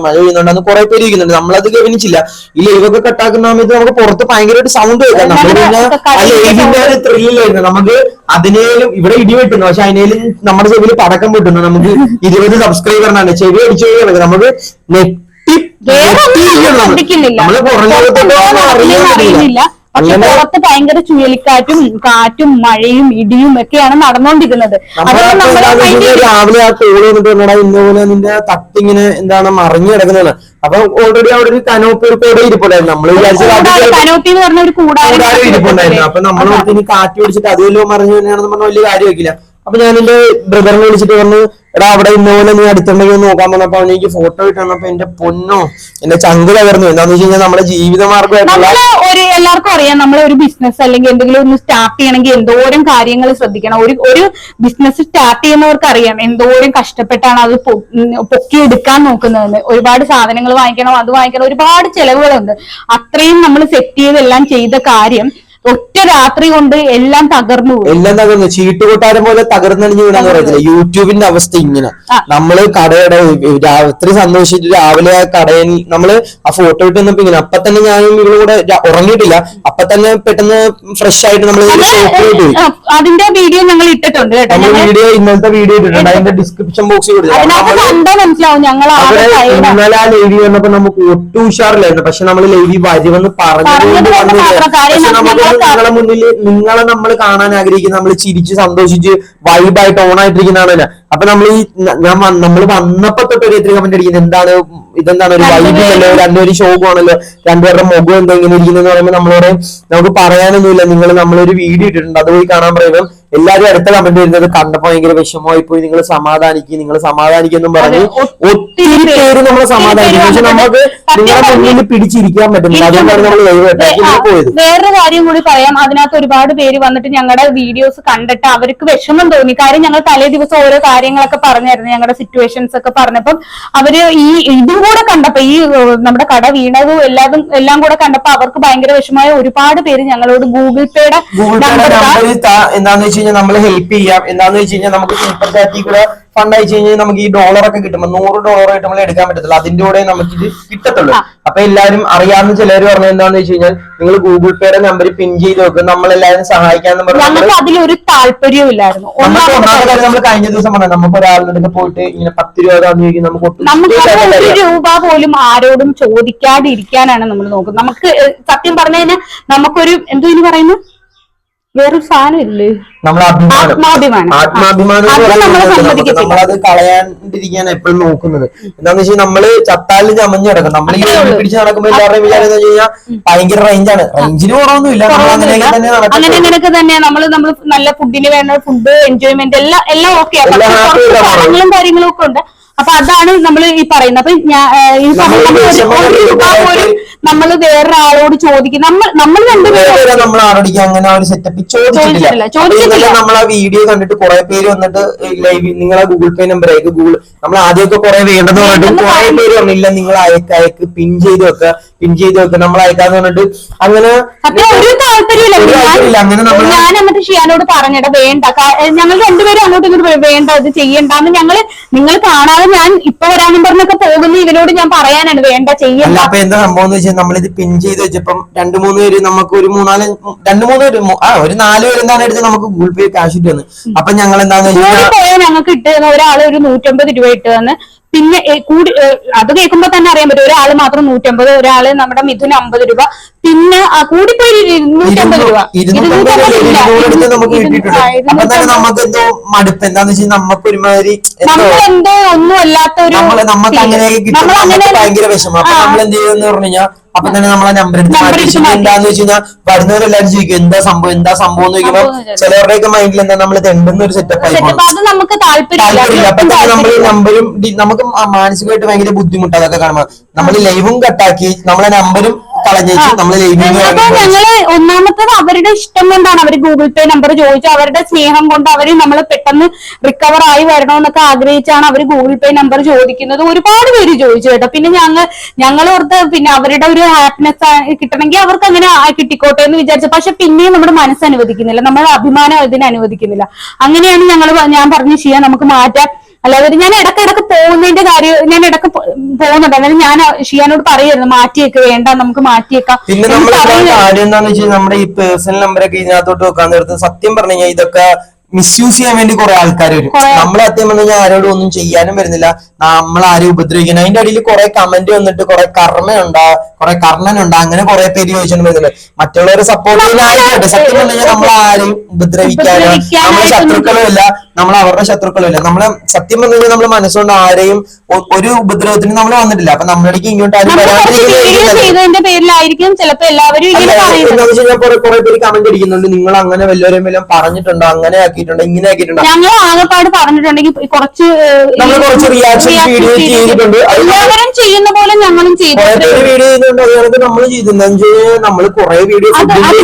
S1: എന്ന് കുറെ പേര് ഇരിക്കുന്നുണ്ട്. നമ്മളത് ഗവനിച്ചില്ല. ഈ ലൈവൊക്കെ കട്ടാക്കുന്ന സമയത്ത് നമുക്ക് പുറത്ത് ഭയങ്കരമായിട്ട് സൗണ്ട് കേൾക്കാം. നമ്മൾ പിന്നെ ആ ലൈവിന്റെ ഒരു ത്രില്ലായിരുന്നു. നമുക്ക് അതിനേലും ഇവിടെ ഇടി വെട്ടുന്നു, പക്ഷെ അതിനേലും നമ്മുടെ ചെവിയിൽ പടക്കം വെട്ടുന്നു. നമുക്ക് 20 സബ്സ്ക്രൈബറിനാണ് ചെവി അടിച്ചു കഴിഞ്ഞാൽ നമുക്ക്
S2: പുറത്ത് ഭയങ്കര ചുഴലിക്കാറ്റും കാറ്റും മഴയും ഇടിയും ഒക്കെയാണ് നടന്നുകൊണ്ടിരുന്നത്.
S1: രാവിലെ ആ കോള് വന്നിട്ട് ഇന്നപോലെ നിന്റെ തട്ടിങ്ങനെ എന്താണ് മറിഞ്ഞു കിടക്കുന്നതാണ്. അപ്പൊ ഓൾറെഡി അവിടെ ഒരു കനോപ്പി ഒരു കൂടെ ഇരിപ്പുണ്ടായിരുന്നു. നമ്മൾ
S2: കനോപ്പി എന്ന് പറഞ്ഞ ഒരു
S1: കൂടാരം ഇരിപ്പുണ്ടായിരുന്നു. അപ്പൊ നമ്മൾ ഇനി കാറ്റ് പിടിച്ചിട്ട് അതുവല്ലോ മറിഞ്ഞു തന്നെയാണെന്ന് പറഞ്ഞാൽ വലിയ കാര്യം വെക്കില്ല. അപ്പൊ ഞാൻ എന്റെ ബ്രദറിനെ വിളിച്ചിട്ട് പറഞ്ഞു, എടാ അവിടെ ഇന്നപോലെ നീ അടുത്തുണ്ടെങ്കിൽ നോക്കാൻ പറഞ്ഞപ്പോ അവൻ എനിക്ക് ഫോട്ടോ ഇട്ട് തന്നപ്പോ എന്റെ പൊന്നോ എന്റെ ചങ്ക് തകർന്നു. എന്താന്ന് വെച്ച് കഴിഞ്ഞാൽ നമ്മുടെ ജീവിതമാർഗമായിട്ടുള്ള
S2: എല്ലാവർക്കും അറിയാം, നമ്മളെ ഒരു ബിസിനസ് അല്ലെങ്കിൽ എന്തെങ്കിലും ഒന്ന് സ്റ്റാർട്ട് ചെയ്യണമെങ്കിൽ എന്തോരം കാര്യങ്ങൾ ശ്രദ്ധിക്കണം. ഒരു ബിസിനസ് സ്റ്റാർട്ട് ചെയ്യുന്നവർക്ക് അറിയാം എന്തോരം കഷ്ടപ്പെട്ടാണ് അത് പൊക്കിയെടുക്കാൻ നോക്കുന്നതെന്ന്. ഒരുപാട് സാധനങ്ങൾ വാങ്ങിക്കണം, അത് വാങ്ങിക്കണം, ഒരുപാട് ചെലവുകളുണ്ട്. അത്രയും നമ്മൾ സെറ്റ് ചെയ്തെല്ലാം ചെയ്ത കാര്യം ഒറ്റ രാത്രി കൊണ്ട് എല്ലാം തകർന്നു.
S1: ചീട്ടുകൊട്ടാരം പോലെ തകർന്നടിഞ്ഞു വീണെന്ന് പറയത്തില്ല. യൂട്യൂബിന്റെ അവസ്ഥ ഇങ്ങനെ. നമ്മള് കടയുടെ രാത്രി സന്തോഷിച്ചിട്ട് രാവിലെ ആ കടയിൽ നമ്മള് ആ ഫോട്ടോ ഇട്ട് വന്നപ്പോ ഇങ്ങനെ അപ്പൊ തന്നെ ഞാനും ഇവിടെ കൂടെ ഉറങ്ങിയിട്ടില്ല. അപ്പൊ തന്നെ പെട്ടെന്ന് ഫ്രഷ് ആയിട്ട് നമ്മൾ
S2: അതിന്റെ വീഡിയോ ഞങ്ങൾ ഇട്ടിട്ടുണ്ട് കേട്ടോ.
S1: വീഡിയോ ഇന്നത്തെ വീഡിയോ ഇട്ടിട്ടുണ്ട്, അതിന്റെ ഡിസ്ക്രിപ്ഷൻ ബോക്സിൽ
S2: മനസ്സിലാവും. ഞങ്ങൾ
S1: ഇന്നലെ ആ ലൈവ് വന്നപ്പോ നമുക്ക് ഒട്ടും ഉഷാറില്ലായിരുന്നു. പക്ഷെ നമ്മൾ ലൈവ് വരുമെന്ന് പറഞ്ഞു നിങ്ങളെ മുന്നിൽ നിങ്ങളെ നമ്മൾ കാണാൻ ആഗ്രഹിക്കുന്ന നമ്മൾ ചിരിച്ച് സന്തോഷിച്ച് വൈബായിട്ട് ഓണായിട്ടിരിക്കുന്നതാണല്ലോ. അപ്പൊ നമ്മൾ ഈ നമ്മൾ വന്നപ്പോ തൊട്ട് ഒരു എത്ര കമന്റ് അടിക്കുന്നത് എന്താണ് ഇതെന്താണ് ഒരു വൈബില്ലല്ലോ, രണ്ടുപേരും ശോകമാണല്ലോ, രണ്ടുപേരുടെ മുഖം എന്താ ഇങ്ങനെ ഇരിക്കുന്നത് പറയുമ്പോൾ നമ്മളോട് നമുക്ക് പറയാനൊന്നുമില്ല. നിങ്ങൾ നമ്മളൊരു വീഡിയോ ഇട്ടിട്ടുണ്ട്, അത് പോയി കാണാൻ പറയുമ്പോൾ എല്ലാരും അടുത്ത കമന്റ് വരുന്നത് കണ്ടപ്പോ ഭയങ്കര വിഷമമായി പോയി, നിങ്ങൾ സമാധാനിക്കും പറഞ്ഞ് ഒത്തിരി പേര് നമ്മളെ സമാധാനിക്കും. പക്ഷെ നമുക്ക് നിങ്ങളുടെ മുന്നിൽ പിടിച്ചിരിക്കാൻ പറ്റുന്നില്ല. അതുകൊണ്ടാണ് നമ്മൾ പോയത്.
S2: വേറൊരു കാര്യം കൂടി പറയാം, അതിനകത്ത് ഒരുപാട് പേര് വന്നിട്ട് ഞങ്ങളുടെ വീഡിയോസ് കണ്ടിട്ട് അവർക്ക് വിഷമം തോന്നി. കാര്യം ഞങ്ങൾ തലേ ദിവസം ഓരോ കാര്യങ്ങളൊക്കെ പറഞ്ഞായിരുന്നു, ഞങ്ങളുടെ സിറ്റുവേഷൻസ് ഒക്കെ പറഞ്ഞപ്പം അവര് ഇതും കൂടെ കണ്ടപ്പോ ഈ നമ്മുടെ കട വീണതും എല്ലാം കൂടെ കണ്ടപ്പോ അവർക്ക് ഭയങ്കര വിഷമമായ ഒരുപാട് പേര് ഞങ്ങളോട് ഗൂഗിൾ പേയുടെ
S1: എന്താന്ന് വെച്ച് കഴിഞ്ഞാൽ നമ്മൾ ഹെൽപ്പ് ചെയ്യാം. എന്താന്ന് വെച്ച് കഴിഞ്ഞാൽ നമുക്ക് സൂപ്പർ ചാറ്റിൽ കൂടെ ഫണ്ട് അയച്ചു കഴിഞ്ഞാൽ നമുക്ക് ഈ ഡോളറൊക്കെ കിട്ടുമ്പോൾ $100 ആയിട്ട് നമ്മൾ എടുക്കാൻ പറ്റത്തില്ല. അതിന്റെ കൂടെ നമുക്ക് ഇത് കിട്ടത്തുള്ളൂ. അപ്പൊ എല്ലാരും അറിയാവുന്ന ചിലർ പറഞ്ഞത് എന്താണെന്ന് വെച്ച് കഴിഞ്ഞാൽ നിങ്ങൾ ഗൂഗിൾ പേയുടെ നമ്പർ പിൻ ചെയ്ത് വെക്കും, നമ്മളെല്ലാവരും സഹായിക്കാന്ന് പറഞ്ഞു.
S2: അതിലൊരു താല്പര്യവും ഇല്ലായിരുന്നു.
S1: ഒന്നാമത്തെ കാര്യം നമ്മൾ കഴിഞ്ഞ ദിവസം പറഞ്ഞത് നമുക്ക് ഒരാളുടെ പോയിട്ട് ഇങ്ങനെ 10 രൂപ ചോദിക്കും,
S2: നമുക്ക് 1 രൂപ പോലും ആരോടും ചോദിക്കാതിരിക്കാനാണ് നമ്മൾ നോക്കുന്നത്. നമുക്ക് സത്യം പറഞ്ഞു കഴിഞ്ഞാൽ നമുക്കൊരു എന്തോ ഇനി പറയുന്നു വേറൊരു സാധനം ഇല്ലേ,
S1: ആത്മാഭിമാനം നമ്മളത് കളയാണ്ടിരിക്കാൻ എപ്പോഴും നോക്കുന്നത്. എന്താന്ന് വെച്ചാൽ നമ്മള് ചത്താലും ചമഞ്ഞ് കിടക്കും. നമ്മൾ ഈ പിടിച്ച് നടക്കുമ്പോൾ എല്ലാവരുടെയും വിചാരം എന്താ വെച്ചാൽ ഭയങ്കര റേഞ്ചാണ്. റേഞ്ചിന് കുറവൊന്നുമില്ല,
S2: അങ്ങനെയൊക്കെ തന്നെ നമ്മള് നല്ല ഫുഡിന് വേണ്ട ഫുഡ് എൻജോയ്മെന്റ് എല്ലാം ഓക്കെ കാര്യങ്ങളും ഒക്കെ ഉണ്ട്. അപ്പൊ അതാണ് നമ്മൾ ഈ പറയുന്നത്. അപ്പൊ ഈ നമ്മൾ വേറൊരാളോട് ചോദിക്കും. നമ്മൾ രണ്ടുപേരും
S1: നമ്മൾ ആരോടിക്കും അങ്ങനെ ഒരു സെറ്റപ്പ് ചോദിച്ചിട്ടില്ല. നമ്മൾ ആ വീഡിയോ കണ്ടിട്ട് കുറെ പേര് വന്നിട്ട് ലൈവ് നിങ്ങളെ ഗൂഗിൾ പേ നമ്പർ അയക്ക് നമ്മൾ ആദ്യമൊക്കെ കുറെ വേണ്ടെന്ന് പറഞ്ഞിട്ട് കുറെ പേര് പറഞ്ഞില്ല നിങ്ങൾ അയക്ക് പിൻ ചെയ്ത് വെക്ക നമ്മൾ അയക്കാന്ന് പറഞ്ഞിട്ട് അങ്ങനെ
S2: ഒരു താല്പര്യമില്ല.
S1: അങ്ങനെ
S2: ഞാൻ എന്നിട്ട് ഷിയാനോട് പറഞ്ഞിട്ട് വേണ്ട, ഞങ്ങൾ രണ്ടുപേരും അങ്ങോട്ടും ഇങ്ങോട്ട് വേണ്ട, ഇത് ചെയ്യണ്ടെന്ന് നിങ്ങൾ കാണാതെ ഞാൻ ഇപ്പൊ വരാനും പറഞ്ഞൊക്കെ പോകുന്ന ഇവനോട് ഞാൻ പറയാനാണ് വേണ്ട ചെയ്യണ്ട.
S1: അപ്പൊ എന്താ സംഭവം എന്ന് വെച്ചാൽ നമ്മളിത് പിൻ ചെയ്ത് വെച്ചപ്പം 2-3 പേര് നമുക്ക് ഒരു 2-3 പേര് ഒരു 4 പേര് എന്താണ് എടുത്ത് നമുക്ക് ഗൂഗിൾ പേ ക്യാഷ് ഇട്ട് തന്നു. അപ്പൊ ഞങ്ങൾ എന്താന്ന്
S2: വെച്ചാൽ ഞങ്ങൾക്ക് ഇട്ട് തന്ന ഒരാള് ഒരു 150 രൂപ ഇട്ട് തന്ന്. പിന്നെ കൂടി അത് കേൾക്കുമ്പോ തന്നെ അറിയാൻ പറ്റും, ഒരാള് മാത്രം 150, ഒരാള് നമ്മുടെ മിഥുൻ 50 രൂപ, പിന്നെ കൂടിപ്പോയി 250 രൂപ.
S1: നമുക്ക് കിട്ടിയിട്ടുണ്ട്. അപ്പൊ തന്നെ നമുക്ക് എന്തോ മടുപ്പ് എന്താന്ന് വെച്ചാൽ നമുക്ക് ഒരുമാതിരി
S2: നമ്മളെന്തോ ഒന്നും അല്ലാത്ത ഒരു
S1: നമുക്ക് അങ്ങനെയൊക്കെ കിട്ടും, ഭയങ്കര വിഷമം. അപ്പൊ നമ്മൾ എന്ത് ചെയ്യുമെന്ന് പറഞ്ഞു കഴിഞ്ഞാൽ അപ്പൊ തന്നെ നമ്മളെ നമ്പർ എടുത്ത് എന്താന്ന് വെച്ച് കഴിഞ്ഞാൽ വരുന്നവരെല്ലാരും ചോദിക്കും എന്താ സംഭവം എന്ന് ചോദിക്കുമ്പോ ചിലവരുടെയൊക്കെ മൈൻഡിൽ എന്താ നമ്മൾ തെണ്ടുന്ന ഒരു സെറ്റപ്പ് ആയി
S2: നമുക്ക്
S1: താല്പര്യമില്ല. അപ്പൊ തന്നെ നമ്മൾ നമ്പരും നമുക്ക് മാനസികമായിട്ട് ഭയങ്കര ബുദ്ധിമുട്ട് അതൊക്കെ കാണുമ്പോൾ നമ്മൾ ലൈവും കട്ടാക്കി നമ്മളെ നമ്പരും കളഞ്ഞേച്ച് നമ്മള്
S2: ഞങ്ങള് ഒന്നാമത്തത് അവരുടെ ഇഷ്ടം കൊണ്ടാണ് അവര് ഗൂഗിൾ പേ നമ്പർ ചോദിച്ചു, അവരുടെ സ്നേഹം കൊണ്ട് അവര് നമ്മള് പെട്ടെന്ന് റിക്കവർ ആയി വരണമെന്നൊക്കെ ആഗ്രഹിച്ചാണ് അവര് ഗൂഗിൾ പേ നമ്പർ ചോദിക്കുന്നത്. ഒരുപാട് പേര് ചോദിച്ചു കേട്ടോ. പിന്നെ ഞങ്ങൾ ഓർത്ത് പിന്നെ അവരുടെ ഒരു ഹാപ്പിനെസ് കിട്ടണമെങ്കിൽ അവർക്ക് അങ്ങനെ കിട്ടിക്കോട്ടെ എന്ന് വിചാരിച്ചു. പക്ഷെ പിന്നെയും നമ്മുടെ മനസ്സ് അനുവദിക്കുന്നില്ല, നമ്മുടെ അഭിമാനം ഇതിന് അനുവദിക്കുന്നില്ല. അങ്ങനെയാണ് ഞാൻ പറഞ്ഞു ഷിയ നമുക്ക് മാറ്റാം. അല്ലാതെ ഞാൻ ഇടക്കിടക്ക് പോകുന്നതിന്റെ കാര്യം ഞാൻ ഇടക്ക് പോകുന്നുണ്ട്. അതായത് ഞാൻ ഷിയാനോട് പറയുമായിരുന്നു മാറ്റിയേക്ക്, വേണ്ട നമുക്ക് മാറ്റിയേക്കാം.
S1: പിന്നെ നമ്മൾ കാര്യം എന്താന്ന് വെച്ചാൽ നമ്മുടെ ഈ പേഴ്സണൽ നമ്പറൊക്കെ ഇതിനകത്തോട്ട് വെക്കാൻ നേരത്ത് സത്യം പറഞ്ഞു കഴിഞ്ഞാൽ ഇതൊക്കെ മിസ്യൂസ് ചെയ്യാൻ വേണ്ടി കുറെ ആൾക്കാർ വരും. നമ്മൾ സത്യം പറഞ്ഞു കഴിഞ്ഞാൽ ആരോടും ഒന്നും ചെയ്യാനും വരുന്നില്ല, നമ്മൾ ആരും ഉപദ്രവിക്കണം. അതിന്റെ അടിയിൽ കുറെ കമന്റ് വന്നിട്ട് കുറെ കുറെ കർണനുണ്ട്, അങ്ങനെ കുറെ പേര് ചോദിച്ചോണ്ട് വരുന്നില്ല. മറ്റുള്ളവരെ സപ്പോർട്ട് ചെയ്യാനായിക്കോട്ടെ. സത്യം പറഞ്ഞു കഴിഞ്ഞാൽ നമ്മൾ ആരെയും ഉപദ്രവിക്കാനോ നമ്മളെ ശത്രുക്കളും ഇല്ല, നമ്മൾ അവരുടെ ശത്രുക്കളും ഇല്ല. നമ്മളെ സത്യം പറഞ്ഞു കഴിഞ്ഞാൽ നമ്മള് മനസ്സുകൊണ്ട് ആരെയും ഒരു ഉപദ്രവത്തിന് നമ്മൾ വന്നിട്ടില്ല. അപ്പൊ നമ്മളിടയ്ക്ക് ഇങ്ങോട്ട് ആരും
S2: പേരിലായിരിക്കും ചിലപ്പോ എല്ലാവരും
S1: കുറെ പേര് കമന്റ് അടിക്കുന്നുണ്ട്, നിങ്ങൾ അങ്ങനെ വല്ലവരെയും വല്ലതും പറഞ്ഞിട്ടുണ്ടോ, അങ്ങനെ ആക്കിയിട്ടുണ്ടോ, ഇങ്ങനെ ആക്കിയിട്ടുണ്ടോ.
S2: ഞങ്ങൾ ആകെപ്പാട് പറഞ്ഞിട്ടുണ്ടെങ്കിൽ കുറച്ച്
S1: റിയാക്ഷൻ വീഡിയോ ചെയ്തിട്ടുണ്ട്,
S2: എല്ലാവരും ചെയ്യുന്ന പോലെ ഞങ്ങളും ചെയ്തിട്ടുണ്ട്.
S1: വീഡിയോ ചെയ്തിട്ടുണ്ട്. അതുപോലെ നമ്മൾ ചെയ്തിട്ടുണ്ട്. നമ്മൾ കുറെ വീഡിയോ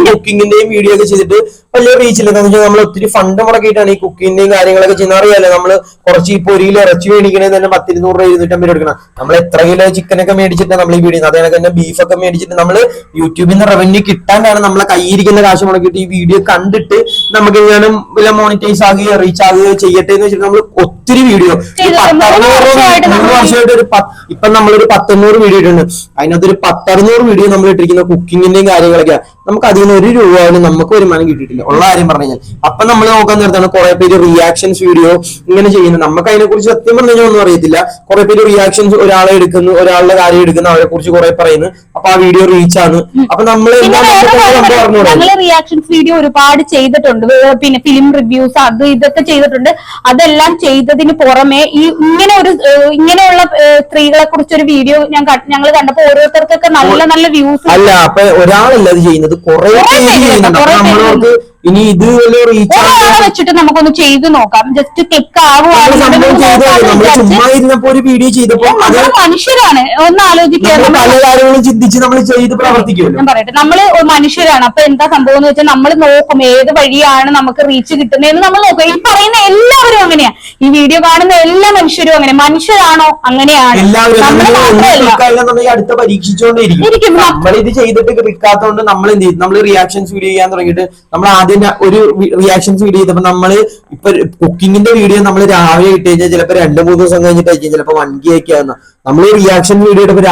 S1: കുക്കിങ്ങിന്റെയും വീഡിയോ ഒക്കെ ചെയ്തിട്ട് വലിയ റീച്ചില്ല. എന്താ വെച്ചാൽ നമ്മൾ ഒത്തിരി ഫണ്ട് മുടക്കിയിട്ടാണ് ഈ കുക്കിന്റെയും കാര്യങ്ങളൊക്കെ ചെയ്യുന്ന. അറിയാലോ നമ്മള് കുറച്ച് ഇപ്പൊ 1 കിലോ ഇറച്ചി മേടിക്കണേ തന്നെ 100-200 രൂപ 250 രൂപ എടുക്കണം. നമ്മൾ എത്ര കിലോ ചിക്കനൊക്കെ മേടിച്ചിട്ടാണ് നമ്മൾ ഈ വീഡിയോ, അതേ തന്നെ ബീഫൊക്കെ മേടിച്ചിട്ട് നമ്മള് യൂട്യൂബിൽ നിന്ന് റവന്യൂ കിട്ടാനാണ് നമ്മളെ കയ്യിരിക്കുന്ന കാശ് മുടക്കിയിട്ട് ഈ വീഡിയോ കണ്ടിട്ട് നമുക്ക് എങ്ങനെയും വല്ല മോണിറ്റൈസ് ആകുകയോ റീച്ച് ആകുകയോ ചെയ്യട്ടെ എന്ന് വെച്ചിട്ട് നമ്മൾ ഒത്തിരി വീഡിയോ 3 വർഷമായിട്ട് ഇപ്പൊ നമ്മളൊരു 100-100 വീഡിയോ ഇട്ടുണ്ട്. അതിനകത്തൊരു 10-600 വീഡിയോ നമ്മൾ ഇട്ടിരിക്കുന്ന കുക്കിങ്ങിന്റെയും കാര്യങ്ങളൊക്കെ. നമുക്ക് അതിൽ നിന്ന് 1 രൂപ പോലും നമുക്ക് വരുമാനം കിട്ടിയിട്ടില്ല ഉള്ള കാര്യം പറഞ്ഞു കഴിഞ്ഞാൽ. അപ്പൊ നമ്മൾ നോക്കാൻ നേരത്താണ് കുറെ പേര് റിയാക്ഷൻസ് വീഡിയോ ഇങ്ങനെ ചെയ്യുന്നത്. നമുക്ക് അതിനെ കുറിച്ച് സത്യം പറഞ്ഞു കഴിഞ്ഞാൽ ഒന്നും അറിയത്തില്ല. കുറെ പേര് റിയാക്ഷൻസ് ഒരാളെ എടുക്കുന്നു, ഒരാളുടെ കാര്യം എടുക്കുന്നു, അവരെ കുറിച്ച് കുറെ പറയുന്നു. അപ്പൊ ആ വീഡിയോ റീച്ച് ആണ്. അപ്പൊ നമ്മൾ
S2: റിയാക്ഷൻസ് വീഡിയോ ഒരുപാട് ചെയ്തിട്ടുണ്ട്, പിന്നെ ഫിലിം റിവ്യൂസ് അത് ഇതൊക്കെ ചെയ്തിട്ടുണ്ട്. അതെല്ലാം ചെയ്തതിന് പുറമെ ഇങ്ങനെയുള്ള സ്ത്രീകളെ കുറിച്ചൊരു വീഡിയോ ഞങ്ങൾ കണ്ടപ്പോ ഓരോരുത്തർക്കൊക്കെ നല്ല നല്ല വ്യൂസ്.
S1: അല്ല അപ്പൊ ഒരാളല്ല അത് ചെയ്യുന്നത്, കുറെ നമ്മളോട് ഇനി ഇത്
S2: വെച്ചിട്ട് നമുക്കൊന്ന് ചെയ്തു നോക്കാം. ജസ്റ്റ് ക്ലിക്ക് ആവുകയാണെങ്കിൽ
S1: ചുമ്മാ ഇരുന്നപ്പോ ഒരു വീഡിയോ ചെയ്തപ്പോ
S2: മനുഷ്യരാണ്, ഒന്ന് ആലോചിക്കുക.
S1: പല കാര്യങ്ങളും ചിന്തിച്ച് നമ്മൾ ചെയ്ത് പ്രവർത്തിക്കുമല്ലോ.
S2: ഞാൻ പറയട്ടെ, നമ്മള് മനുഷ്യരാണ്. അപ്പൊ എന്താ സംഭവം എന്ന് വെച്ചാൽ നമ്മൾ നോക്കും ഏത് വഴിയാണ് നമുക്ക് റീച്ച് കിട്ടുന്നതെന്ന് നമ്മൾ നോക്കും. ഈ പറയുന്ന എല്ലാവരും അങ്ങനെയാ, ഈ വീഡിയോ കാണുന്ന എല്ലാ മനുഷ്യരും അങ്ങനെ. മനുഷ്യരാണോ? അങ്ങനെയാണ്.
S1: അടുത്ത പരീക്ഷിച്ചുകൊണ്ടേയിരിക്കും. നമ്മളിത് ചെയ്തിട്ട് ക്ലിക്കാത്തോണ്ട് നമ്മൾ എന്ത് ചെയ്യും, നമ്മൾ റിയാക്ഷൻസ് വീഡിയോ ചെയ്യാൻ തുടങ്ങിയിട്ട് നമ്മൾ ആദ്യം ഒരു റിയാക്ഷൻസ് വീഡിയോ ചെയ്തപ്പോ നമ്മള് ഇപ്പൊ കുക്കിങ്ങിന്റെ വീഡിയോ നമ്മൾ രാവിലെ ഇട്ട് കഴിഞ്ഞാൽ ചിലപ്പോ 2-3 ദിവസം കഴിഞ്ഞിട്ട് അയക്കും, ചിലപ്പോ 1K ആക്കിയാന്ന്. നമ്മൾ റിയാക്ഷൻ വീഡിയോ ഇടുമ്പോ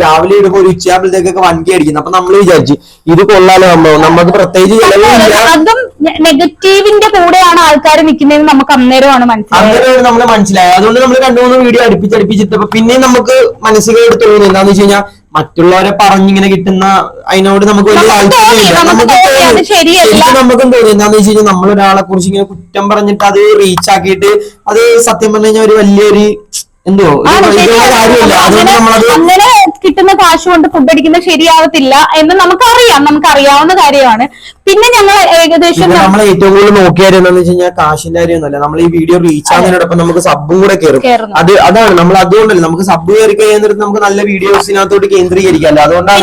S1: രാവിലെ ഇടുമ്പോ ഒരു ഉച്ചയാകുമ്പോഴത്തേക്കൊക്കെ 1K അടിക്കുന്നു. അപ്പൊ നമ്മൾ വിചാരിച്ചു ഇത് കൊള്ളാലോ സംഭവം, നമുക്ക് പ്രത്യേകിച്ച് ചിലവില്ല.
S2: അതും നെഗറ്റീവിന്റെ കൂടെയാണ് ആൾക്കാർ നിൽക്കുന്നതെന്ന് നമുക്ക് അന്നേരമാണ്
S1: മനസ്സിലായത്. അതുകൊണ്ട് നമ്മൾ 2-3 വീഡിയോ അടുപ്പിച്ചിട്ടപ്പോ പിന്നെയും നമുക്ക് മനസ്സിലായിട്ട് തോന്നുന്നു എന്താന്ന് വെച്ച് കഴിഞ്ഞാൽ മറ്റുള്ളവരെ പറഞ്ഞിങ്ങനെ കിട്ടുന്ന അതിനോട് നമുക്ക് വലിയ താല്പര്യമില്ല. നമുക്കും തോന്നി എന്താന്ന് വെച്ച് കഴിഞ്ഞാൽ നമ്മളൊരാളെ കുറിച്ച് ഇങ്ങനെ കുറ്റം പറഞ്ഞിട്ട് അത് റീച്ച് ആക്കിയിട്ട് അത് സത്യം പറഞ്ഞു കഴിഞ്ഞാൽ ഒരു വലിയൊരു എന്തോ കാര്യമില്ല. അതുകൊണ്ട് നമ്മളത്
S2: കിട്ടുന്ന കാശ് കൊണ്ട് ഫുഡ് അടിക്കുന്നത് ശരിയാവത്തില്ല എന്ന് നമുക്കറിയാവുന്ന കാര്യമാണ്. പിന്നെ ഞങ്ങൾ ഏകദേശം
S1: നമ്മൾ ഏറ്റവും കൂടുതൽ നോക്കിയാൽ എന്താണെന്ന് വെച്ച് കഴിഞ്ഞാൽ കാശിന്റെ കാര്യമൊന്നുമല്ല, നമ്മൾ ഈ വീഡിയോ റീച്ച് ആകുന്നതിനോടൊപ്പം നമുക്ക് സബും കൂടെ കയറും. അതാണ് നമ്മൾ അതുകൊണ്ടല്ലേ നമുക്ക് സബ് കയറി കഴിയുന്നിടത്ത് നമുക്ക് നല്ല വീഡിയോസിനകത്തോട്ട് കേന്ദ്രീകരിക്കാമല്ലോ. അതുകൊണ്ടാണ്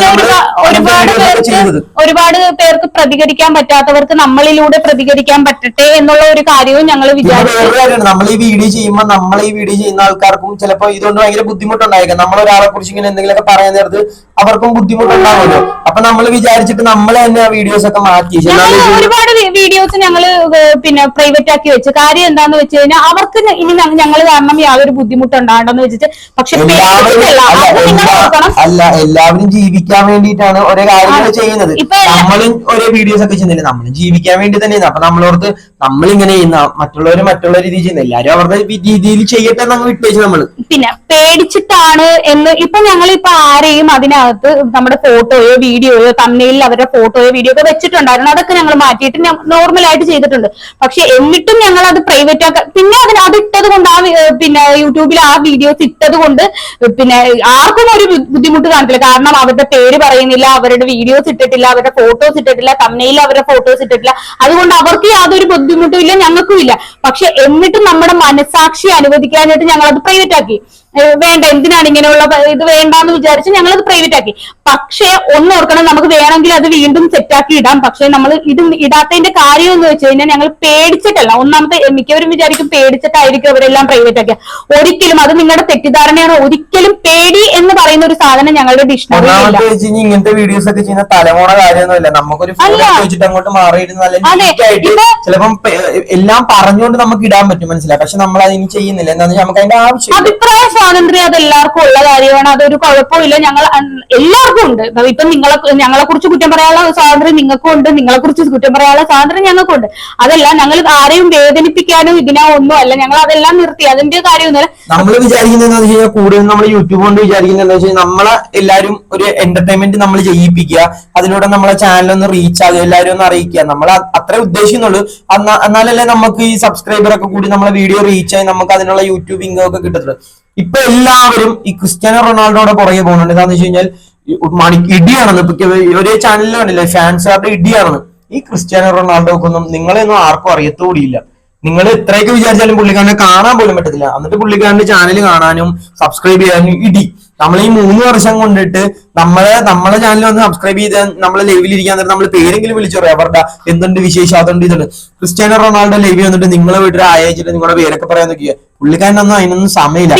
S2: ഒരുപാട് പേർക്ക് പ്രതികരിക്കാൻ പറ്റാത്തവർക്ക് നമ്മളിലൂടെ പ്രതികരിക്കാൻ പറ്റട്ടെ എന്നുള്ള ഒരു കാര്യവും ഞങ്ങൾ വിചാരിച്ചു.
S1: നമ്മൾ ഈ വീഡിയോ ചെയ്യുമ്പോൾ ചെയ്യുന്ന ആൾക്കാർക്കും ചിലപ്പോൾ ഇതുകൊണ്ട് ഭയങ്കര ബുദ്ധിമുട്ടുണ്ടായിരിക്കും. നമ്മൾ ഒരാളെ കുറിച്ച് ഇങ്ങനെ എന്തെങ്കിലുമൊക്കെ പറയാൻ നേരത്ത് അവർക്കും ബുദ്ധിമുട്ടുണ്ടാവുമല്ലോ. അപ്പൊ നമ്മൾ വിചാരിച്ചിട്ട് നമ്മൾ തന്നെ ആ വീഡിയോസ് ഒക്കെ മാറ്റി
S2: ഒരുപാട് വീഡിയോസ് ഞങ്ങള് പിന്നെ പ്രൈവറ്റ് ആക്കി വെച്ചു. കാര്യം എന്താന്ന് വെച്ച് കഴിഞ്ഞാൽ അവർക്ക് ഇനി ഞങ്ങൾ കാരണം യാതൊരു ബുദ്ധിമുട്ടുണ്ടാകണ്ടെന്ന് വെച്ചിട്ട്. പക്ഷെ
S1: അല്ല, എല്ലാവരും ജീവിക്കാൻ വേണ്ടിയിട്ടാണ് ഓരോ കാര്യങ്ങൾ ചെയ്യുന്നത്. നമ്മളും ഓരോ വീഡിയോസ് ഒക്കെ ചെയ്യുന്നില്ല, നമ്മളും ജീവിക്കാൻ വേണ്ടി തന്നെയാണ്. അപ്പൊ നമ്മളോർത്ത് നമ്മളിങ്ങനെ ചെയ്യുന്ന മറ്റുള്ള രീതിയിൽ ചെയ്യുന്ന എല്ലാരും അവരുടെ രീതിയിൽ ചെയ്യട്ടെ നമ്മൾ വിട്ടേച്ച് നമ്മള്
S2: പിന്നെ പേടിച്ചിട്ടാണ് എന്ന് ഇപ്പൊ ഞങ്ങളിപ്പോ ആരെയും അതിനകത്ത് നമ്മുടെ ഫോട്ടോയോ വീഡിയോയോ തമ്മിലിൽ അവരുടെ ഫോട്ടോയോ വീഡിയോ ഒക്കെ വെച്ചിട്ടുണ്ടായിരുന്നു. അതൊക്കെ ഞങ്ങൾ മാറ്റിയിട്ട് നോർമൽ ആയിട്ട് ചെയ്തിട്ടുണ്ട്. പക്ഷെ എന്നിട്ടും ഞങ്ങൾ അത് പ്രൈവറ്റ് ആക്കാൻ പിന്നെ അത് ഇട്ടത് കൊണ്ട് പിന്നെ യൂട്യൂബിൽ ആ വീഡിയോസ് ഇട്ടത് കൊണ്ട് പിന്നെ ആർക്കും ഒരു ബുദ്ധിമുട്ട് കാണത്തില്ല. കാരണം അവരുടെ പേര് പറയുന്നില്ല, അവരുടെ വീഡിയോസ് ഇട്ടിട്ടില്ല, അവരുടെ ഫോട്ടോസ് ഇട്ടിട്ടില്ല, തമ്മിലിൽ അവരുടെ ഫോട്ടോസ് ഇട്ടിട്ടില്ല. അതുകൊണ്ട് അവർക്ക് യാതൊരു ബുദ്ധിമുട്ടും ഇല്ല, ഞങ്ങൾക്കും ഇല്ല. പക്ഷെ എന്നിട്ടും നമ്മുടെ മനസാക്ഷി അനുവദിക്കാനായിട്ട് ഞങ്ങൾ അത് പ്രൈവറ്റ് ആക്കി. വേണ്ട, എന്തിനാണ് ഇങ്ങനെയുള്ള ഇത് വേണ്ടാന്ന് വിചാരിച്ച് ഞങ്ങളത് പ്രൈവറ്റ് ആക്കി. പക്ഷെ ഓർക്കണം, നമുക്ക് വേണമെങ്കിൽ അത് വീണ്ടും സെറ്റാക്കി ഇടാം. പക്ഷെ നമ്മൾ ഇത് ഇടാത്തതിന്റെ കാര്യം എന്ന് വെച്ച് കഴിഞ്ഞാൽ ഞങ്ങൾ പേടിച്ചിട്ടല്ല. ഒന്നാമത്തെ മിക്കവരും വിചാരിക്കും പേടിച്ചിട്ടായിരിക്കും അവരെല്ലാം പ്രൈവറ്റ് ആക്കിയ. ഒരിക്കലും അത് നിങ്ങളുടെ തെറ്റിദ്ധാരണയാണ്. ഒരിക്കലും പേടി എന്ന് പറയുന്ന ഒരു സാധനം ഞങ്ങളുടെ ഡിക്ഷണറി
S1: ഇങ്ങനത്തെ വീഡിയോസ് ഒക്കെ ചെയ്യുന്ന തലമുറ കാര്യമൊന്നുമില്ല. നമുക്കൊരു വെച്ചിട്ട് അങ്ങോട്ട് മാറിയിരുന്ന ചിലപ്പം എല്ലാം പറഞ്ഞുകൊണ്ട് നമുക്ക് ഇടാൻ പറ്റും, മനസ്സിലാക്കാം. പക്ഷെ നമ്മൾ അതിന് ചെയ്യുന്നില്ല. എന്താണെന്ന് വെച്ചാൽ നമുക്ക് അതിന്റെ ആവശ്യം.
S2: അഭിപ്രായ സ്വാതന്ത്ര്യം അത് എല്ലാവർക്കും ഉള്ള കാര്യമാണ്. അതൊരു കുഴപ്പമില്ല. ഞങ്ങൾ എല്ലാവർക്കും ഉണ്ട്. ഇപ്പൊ ഞങ്ങളെ കുറിച്ച് കുറ്റം പറയാനുള്ള സ്വാതന്ത്ര്യം നിങ്ങൾക്കും ഉണ്ട്, നിങ്ങളെ കുറിച്ച് കുറ്റം പറയാനുള്ള സ്വാതന്ത്ര്യം ഞങ്ങൾക്കും ഉണ്ട്. അതല്ല, ഞങ്ങൾ ആരെയും വേദനിപ്പിക്കാനോ ഇതിനോ ഒന്നും അല്ല. ഞങ്ങൾ അതെല്ലാം നിർത്തി. അതിന്റെ കാര്യമൊന്നുമല്ല.
S1: നമ്മൾ വിചാരിക്കുന്നത് കൂടുതൽ നമ്മൾ യൂട്യൂബ് കൊണ്ട് വിചാരിക്കുന്നത് എന്താ വെച്ചാൽ നമ്മളെ എല്ലാവരും ഒരു എന്റർടൈൻമെന്റ് നമ്മൾ ചെയ്യിപ്പിക്കുക, അതിലൂടെ നമ്മളെ ചാനൽ ഒന്ന് റീച്ച് ആകുക, എല്ലാവരും ഒന്ന് അറിയിക്കുക. നമ്മൾ അത്രേ ഉദ്ദേശിക്കുന്നുള്ളൂ. എന്നാലല്ലേ നമുക്ക് ഈ സബ്സ്ക്രൈബർ ഒക്കെ കൂടി നമ്മളെ വീഡിയോ റീച്ച് ആയി നമുക്ക് അതിനുള്ള യൂട്യൂബ് ഇൻകം ഒക്കെ കിട്ടത്തുള്ളൂ. ഇപ്പൊ എല്ലാവരും ഈ ക്രിസ്ത്യാനോ റൊണാൾഡോയുടെ പുറകെ പോകുന്നുണ്ട്. എന്താണെന്ന് വെച്ച് കഴിഞ്ഞാൽ ഇടിയാണെന്ന് ഇപ്പൊ ഒരേ ചാനലിൽ കണ്ടില്ലേ, ഫാൻസുകാരുടെ ഇടിയാണെന്ന്. ഈ ക്രിസ്ത്യാനോ റൊണാൾഡോക്കൊന്നും നിങ്ങളെയൊന്നും ആർക്കും അറിയത്തോടിയില്ല. നിങ്ങൾ എത്രയൊക്കെ വിചാരിച്ചാലും പുള്ളിക്കാരനെ കാണാൻ പോലും പറ്റത്തില്ല. എന്നിട്ട് പുള്ളിക്കാരന്റെ ചാനൽ കാണാനും സബ്സ്ക്രൈബ് ചെയ്യാനും ഇടി. നമ്മൾ ഈ 3 വർഷം കൊണ്ടിട്ട് നമ്മളെ ചാനൽ വന്ന് സബ്സ്ക്രൈബ് ചെയ്ത് നമ്മളെ ലൈവിൽ ഇരിക്കാൻ നേരം നമ്മൾ പേരെങ്കിലും വിളിച്ചു പറയാം, അവരുടെ എന്തുണ്ട് വിശേഷം, അതുണ്ട് ഇതുണ്ട്. ക്രിസ്ത്യാനോ റൊണാൾഡോ ലൈവ് വന്നിട്ട് നിങ്ങളെ വീട്ടിൽ അയച്ചിട്ട് നിങ്ങളുടെ പേരൊക്കെ പറയാൻ നോക്കിയാൽ പുള്ളിക്കാരനൊന്നും അതിനൊന്നും സമയമില്ല.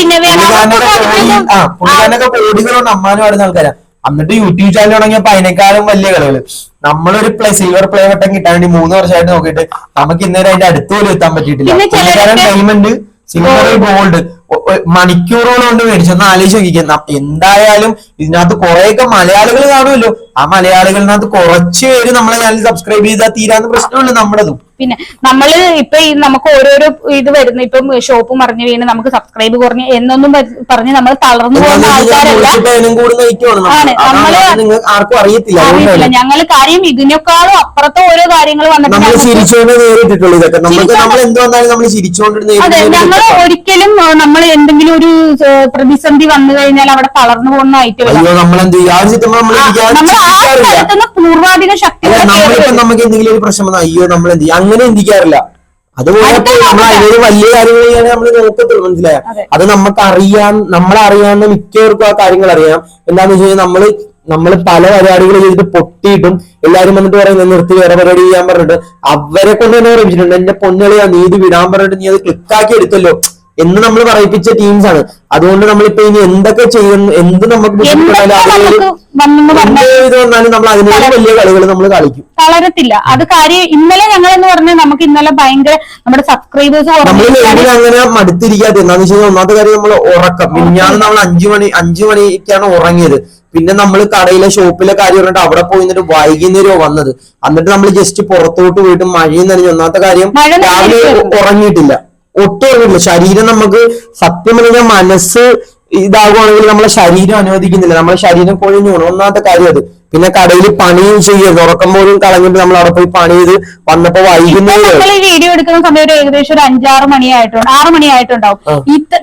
S1: പുള്ളിക്കാരനൊക്കെ കോടികളുണ്ട്, അമ്മാനും ആടുന്ന ആൾക്കാരാ. എന്നിട്ട് യൂട്യൂബ് ചാനൽ തുടങ്ങിയപ്പോ അതിനേക്കാളും വലിയ കളികള്. നമ്മളൊരു സിൽവർ പ്ലേ വട്ടം കിട്ടാൻ വേണ്ടി 3 വർഷമായിട്ട് നോക്കിയിട്ട് നമുക്ക് ഇന്നേരം അതിന്റെ അടുത്ത് പോലും എത്താൻ പറ്റിയിട്ടില്ല. പുള്ളിക്കാരൻ ഡയമണ്ട്, സിൽവർ, ഗോൾഡ് മണിക്കൂറുകൾ കൊണ്ട് മേടിച്ചു. ഒന്ന് ആലോചിച്ച് നോക്കിക്കാം. എന്തായാലും ഇതിനകത്ത് കുറെയൊക്കെ മലയാളികൾ കാണുമല്ലോ. ആ മലയാളികളിനകത്ത് കുറച്ച് പേര് നമ്മളെ ചാനൽ സബ്സ്ക്രൈബ് ചെയ്താൽ തീരാന്ന് പ്രശ്നമുള്ളൂ നമ്മുടേതും.
S2: പിന്നെ നമ്മള് ഇപ്പൊ നമുക്ക് ഓരോരോ ഇത് വരുന്നു. ഇപ്പം ഷോപ്പ് മറിഞ്ഞു വീണ് നമുക്ക് സബ്സ്ക്രൈബ് കുറഞ്ഞ് എന്നൊന്നും പറഞ്ഞ് നമ്മൾ തളർന്നു പോകുന്ന ആൾക്കാരല്ല.
S1: ആർക്കും അറിയത്തില്ല.
S2: ഞങ്ങള് കാര്യം ഇതിനേക്കാളും അപ്പുറത്തെ ഓരോ കാര്യങ്ങൾ വന്നിട്ട് അതെ, ഞങ്ങൾ ഒരിക്കലും നമ്മൾ എന്തെങ്കിലും ഒരു പ്രതിസന്ധി വന്നു കഴിഞ്ഞാൽ അവിടെ തളർന്നു പോകുന്ന ഐറ്റം നമ്മൾ ആ സ്ഥലത്തുനിന്ന് പൂർവാധിക ശക്തി
S1: നമുക്ക് എന്തെങ്കിലും ഒരു പ്രശ്നം അയ്യോ നമ്മൾ എന്ത് ചെയ്യും, അങ്ങനെ ചിന്തിക്കാറില്ല. അതുപോലെ നമ്മൾ അതിനൊരു വലിയ കാര്യങ്ങൾ ചെയ്യാൻ നമ്മൾ നോക്കത്തുള്ളൂ, മനസ്സിലായ. അത് നമ്മളറിയാവുന്ന മിക്കവർക്കും ആ കാര്യങ്ങൾ അറിയാം. എന്താന്ന് വെച്ച് കഴിഞ്ഞാൽ നമ്മള് പല പരിപാടികൾ ചെയ്തിട്ട് പൊട്ടിയിട്ടും എല്ലാരും വന്നിട്ട് പറയുന്നത് നിർത്തി വേറെ പരിപാടി ചെയ്യാൻ പറഞ്ഞിട്ട് അവരെ കൊണ്ട് തന്നെ പറയിപ്പിച്ചിട്ടുണ്ട്. എന്റെ പൊന്നുകളിയാ നീ ഇത് വിടാൻ പറഞ്ഞിട്ട് നീ അത് ക്ലിക്കാക്കി എടുത്തല്ലോ എന്ന് നമ്മൾ പറയിപ്പിച്ച ടീംസ് ആണ്. അതുകൊണ്ട് നമ്മളിപ്പോ ഇനി എന്തൊക്കെ ചെയ്യുന്നു, എന്ത് നമുക്ക് വന്നാലും നമ്മൾ അതിനേക്കാൾ വലിയ കളികൾ നമ്മൾ കളിക്കും,
S2: തളരത്തില്ല. അത് കാര്യം ഇന്നലെ ഞങ്ങളെന്ന് പറഞ്ഞാൽ നമുക്ക് ഇന്നലെ ഭയങ്കര നമ്മുടെ സബ്സ്ക്രൈബേഴ്സ്
S1: അങ്ങനെ മടുത്തിരിക്കാത്ത. എന്താന്ന് വെച്ച് കഴിഞ്ഞാൽ ഒന്നാമത്തെ കാര്യം നമ്മൾ ഉറക്കം. മിനിഞ്ഞാന്ന് നമ്മൾ 5 മണിക്കാണ് ഉറങ്ങിയത്. പിന്നെ നമ്മൾ കടയിലെ ഷോപ്പിലെ കാര്യം പറഞ്ഞിട്ട് അവിടെ പോയി നിന്നിട്ട് വൈകുന്നേരമോ വന്നത്. എന്നിട്ട് നമ്മൾ ജസ്റ്റ് പുറത്തോട്ട് പോയിട്ട് മഴയും നനഞ്ഞു. ഒന്നാമത്തെ കാര്യം രാവിലെ ഉറങ്ങിയിട്ടില്ല, ഒട്ടും ഉറങ്ങിയിട്ടില്ല. ശരീരം നമുക്ക് സത്യം പറഞ്ഞാൽ മനസ്സ് ഇതാകുവാണെങ്കിൽ നമ്മളെ ശരീരം അനുവദിക്കുന്നില്ല, നമ്മളെ ശരീരം കൊഴിഞ്ഞു പോകണം. ഒന്നാമത്തെ കാര്യം അത്. പിന്നെ കടയിൽ പണി ചെയ്യരുത്, ഉറക്കം പോലും കളഞ്ഞിട്ട് നമ്മൾ അവിടെ പോയി പണി ചെയ്ത് വന്നപ്പോ വൈകുന്നേരം
S2: എടുക്കുന്ന സമയം ഒരു ഏകദേശം ഒരു 5-6 മണിയായിട്ടുണ്ട്, 6 മണിയായിട്ടുണ്ടാവും.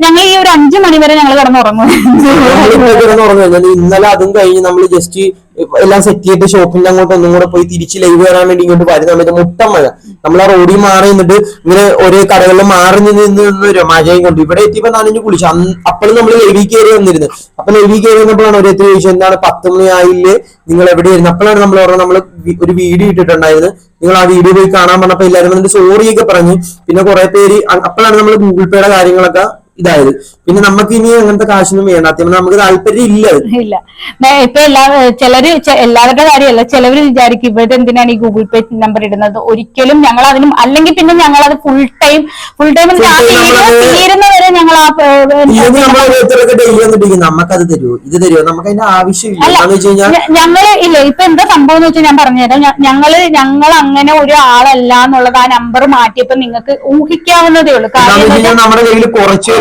S2: ഞങ്ങൾ ഈ ഒരു 5 മണി വരെ ഞങ്ങൾ കിടന്നുറങ്ങും.
S1: ഇന്നലെ അതും കഴിഞ്ഞ് നമ്മൾ ജസ്റ്റ് എല്ലാം സെറ്റ് ചെയ്തിട്ട് ഷോപ്പിന്റെ അങ്ങോട്ട് ഒന്നും കൂടെ പോയി തിരിച്ച് ലൈവ് വരാൻ വേണ്ടി ഇങ്ങോട്ട് വരുന്ന സമയത്ത് മുട്ടം മഴ. നമ്മൾ ആ റോഡിൽ മാറി നിന്നിട്ട് ഇങ്ങനെ ഓരോ കടകളിൽ മാറി നിന്ന് വരും മഴയും കൊണ്ട്. ഇവിടെ എത്തിയപ്പോ നനഞ്ഞു കുളിച്ചു. അപ്പോഴും നമ്മൾ ലൈവിൽ കയറി വന്നിരുന്നു. അപ്പൊ ലൈവിൽ കയറി വന്നപ്പോഴാണ് ഓരോരുത്തർ ചോദിച്ചത് എന്താണ് 10 മണി ആയില്ലേ, നിങ്ങൾ എവിടെയായിരുന്നു? അപ്പോഴാണ് നമ്മൾ പറഞ്ഞത് നമ്മൾ ഒരു വീഡിയോ ഇട്ടിട്ടുണ്ടായിരുന്നു, നിങ്ങൾ ആ വീഡിയോ പോയി കാണാൻ പറഞ്ഞപ്പോ എല്ലാവരും വന്നിട്ട് സോറിയൊക്കെ പറഞ്ഞു. പിന്നെ കുറെ പേര് അപ്പോഴാണ് നമ്മൾ ഗൂഗിൾ പേയുടെ കാര്യങ്ങളൊക്കെ ഇതായത്. പിന്നെ നമുക്ക് ഇനി അങ്ങനത്തെ കാശൊന്നും വേണ്ട, അത്യം നമുക്ക് താല്പര്യം ഇല്ല.
S2: ഇപ്പൊ എല്ലാവരുടെ കാര്യമല്ല, ചിലവര് വിചാരിക്കും ഇവരുടെ എന്തിനാണ് ഈ ഗൂഗിൾ പേ നമ്പർ ഇടുന്നത്. ഒരിക്കലും ഞങ്ങൾ അതിനും, അല്ലെങ്കിൽ പിന്നെ ഞങ്ങൾ അത് ഫുൾ ടൈം തീരുന്നവരെ ഞങ്ങൾ
S1: ഡെയിലി വന്നിട്ട് നമുക്കത് തരുമോ ഇത് തരുമോ, നമുക്ക് അതിന്റെ ആവശ്യമില്ല.
S2: ഞങ്ങള് ഇല്ല. ഇപ്പൊ എന്താ സംഭവം എന്ന് വെച്ചാൽ ഞാൻ പറഞ്ഞുതരാം. ഞങ്ങൾ അങ്ങനെ ഒരാളല്ല എന്നുള്ളത് ആ നമ്പർ മാറ്റിയപ്പോ നിങ്ങൾക്ക് ഊഹിക്കാവുന്നതേ ഉള്ളൂ.
S1: കാരണം നമ്മുടെ കയ്യിൽ കുറച്ച്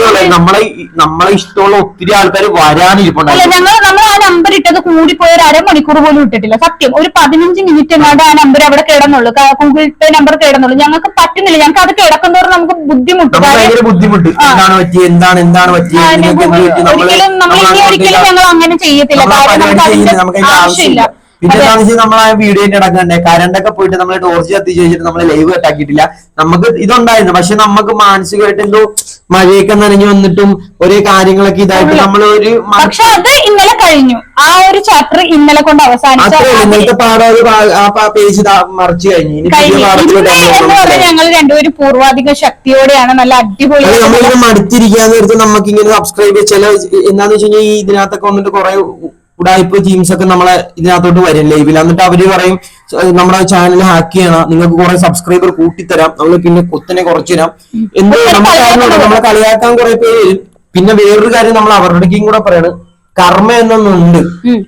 S1: നമ്മളെ ഇഷ്ടമുള്ള ഒത്തിരി ആൾക്കാർ വരാനിരിപ്പുണ്ടാവും.
S2: നമ്മൾ ആ നമ്പർ ഇട്ടത് കൂടിപ്പോയ ഒരു 1/2 മണിക്കൂർ പോലും ഇട്ടിട്ടില്ല. സത്യം ഒരു 15 മിനിറ്റ് എങ്ങാണ്ട് ആ നമ്പർ അവിടെ കിടന്നുള്ളൂ, ഗൂഗിൾ പേ നമ്പർ കിടന്നുള്ളൂ. ഞങ്ങൾക്ക് പറ്റുന്നില്ല, ഞങ്ങൾക്ക് അത് കിടക്കുന്നവർ നമുക്ക് ബുദ്ധിമുട്ട്.
S1: എന്താണ് പറ്റിയത്, എന്താണ്
S2: ഒരിക്കലും ഞങ്ങൾ അങ്ങനെ ചെയ്യത്തില്ല. നമുക്ക് ആവശ്യമില്ല.
S1: പിന്നെ എന്താണെന്ന് വെച്ചാൽ നമ്മൾ ആ വീഡിയോന്റെ ഇടക്കണ്ടേ കരണ്ടൊക്കെ പോയിട്ട് നമ്മൾ ടോർച്ച് കത്തിച്ച് വെച്ചിട്ട് നമ്മൾ ലൈവ് കട്ടാക്കിയിട്ടില്ല. നമുക്ക് ഇതുണ്ടായിരുന്നു, പക്ഷെ നമുക്ക് മാനസികമായിട്ട് എന്തോ മഴയൊക്കെ നനഞ്ഞു വന്നിട്ടും ഒരേ കാര്യങ്ങളൊക്കെ ഇതായിട്ട് നമ്മൾ ഒരു
S2: പക്ഷെ അത് ഇന്നലെ കഴിഞ്ഞു. ആ ഒരു ചാപ്റ്റർ ഇന്നലെ കൊണ്ട് അവസാനിച്ചു.
S1: ഇന്നത്തെ പാഠം ആ പേജ് മറിച്ചു കഴിഞ്ഞു.
S2: ഞങ്ങൾ രണ്ടുപേരും പൂർവാധിക ശക്തിയോടെയാണ് നല്ല അടിപൊളി.
S1: നമ്മളിങ്ങനെ മടുത്തിരിക്കാന്ന് നേരത്തെ നമുക്ക് ഇങ്ങനെ സബ്സ്ക്രൈബ് ചില എന്താന്ന് വെച്ച് കഴിഞ്ഞാൽ ഈ ഇതിനകത്തൊക്കെ വന്നിട്ട് കുറെ ഉടായ്പ ടീംസ് ഒക്കെ നമ്മളെ ഇതിനകത്തോട്ട് വരും ലൈവിൽ. എന്നിട്ട് അവര് പറയും നമ്മുടെ ചാനൽ ഹാക്ക് ചെയ്യണം, നിങ്ങൾക്ക് കുറെ സബ്സ്ക്രൈബർ കൂട്ടിത്തരാം, നമ്മൾ പിന്നെ കുത്തനെ കുറച്ചു തരാം. എന്തോ നമ്മളെ കളിയാക്കാൻ കുറെ പേര് വരും. പിന്നെ വേറൊരു കാര്യം നമ്മൾ അവരുടെയും കൂടെ പറയണം, കർമ്മ എന്നൊന്നുണ്ട്.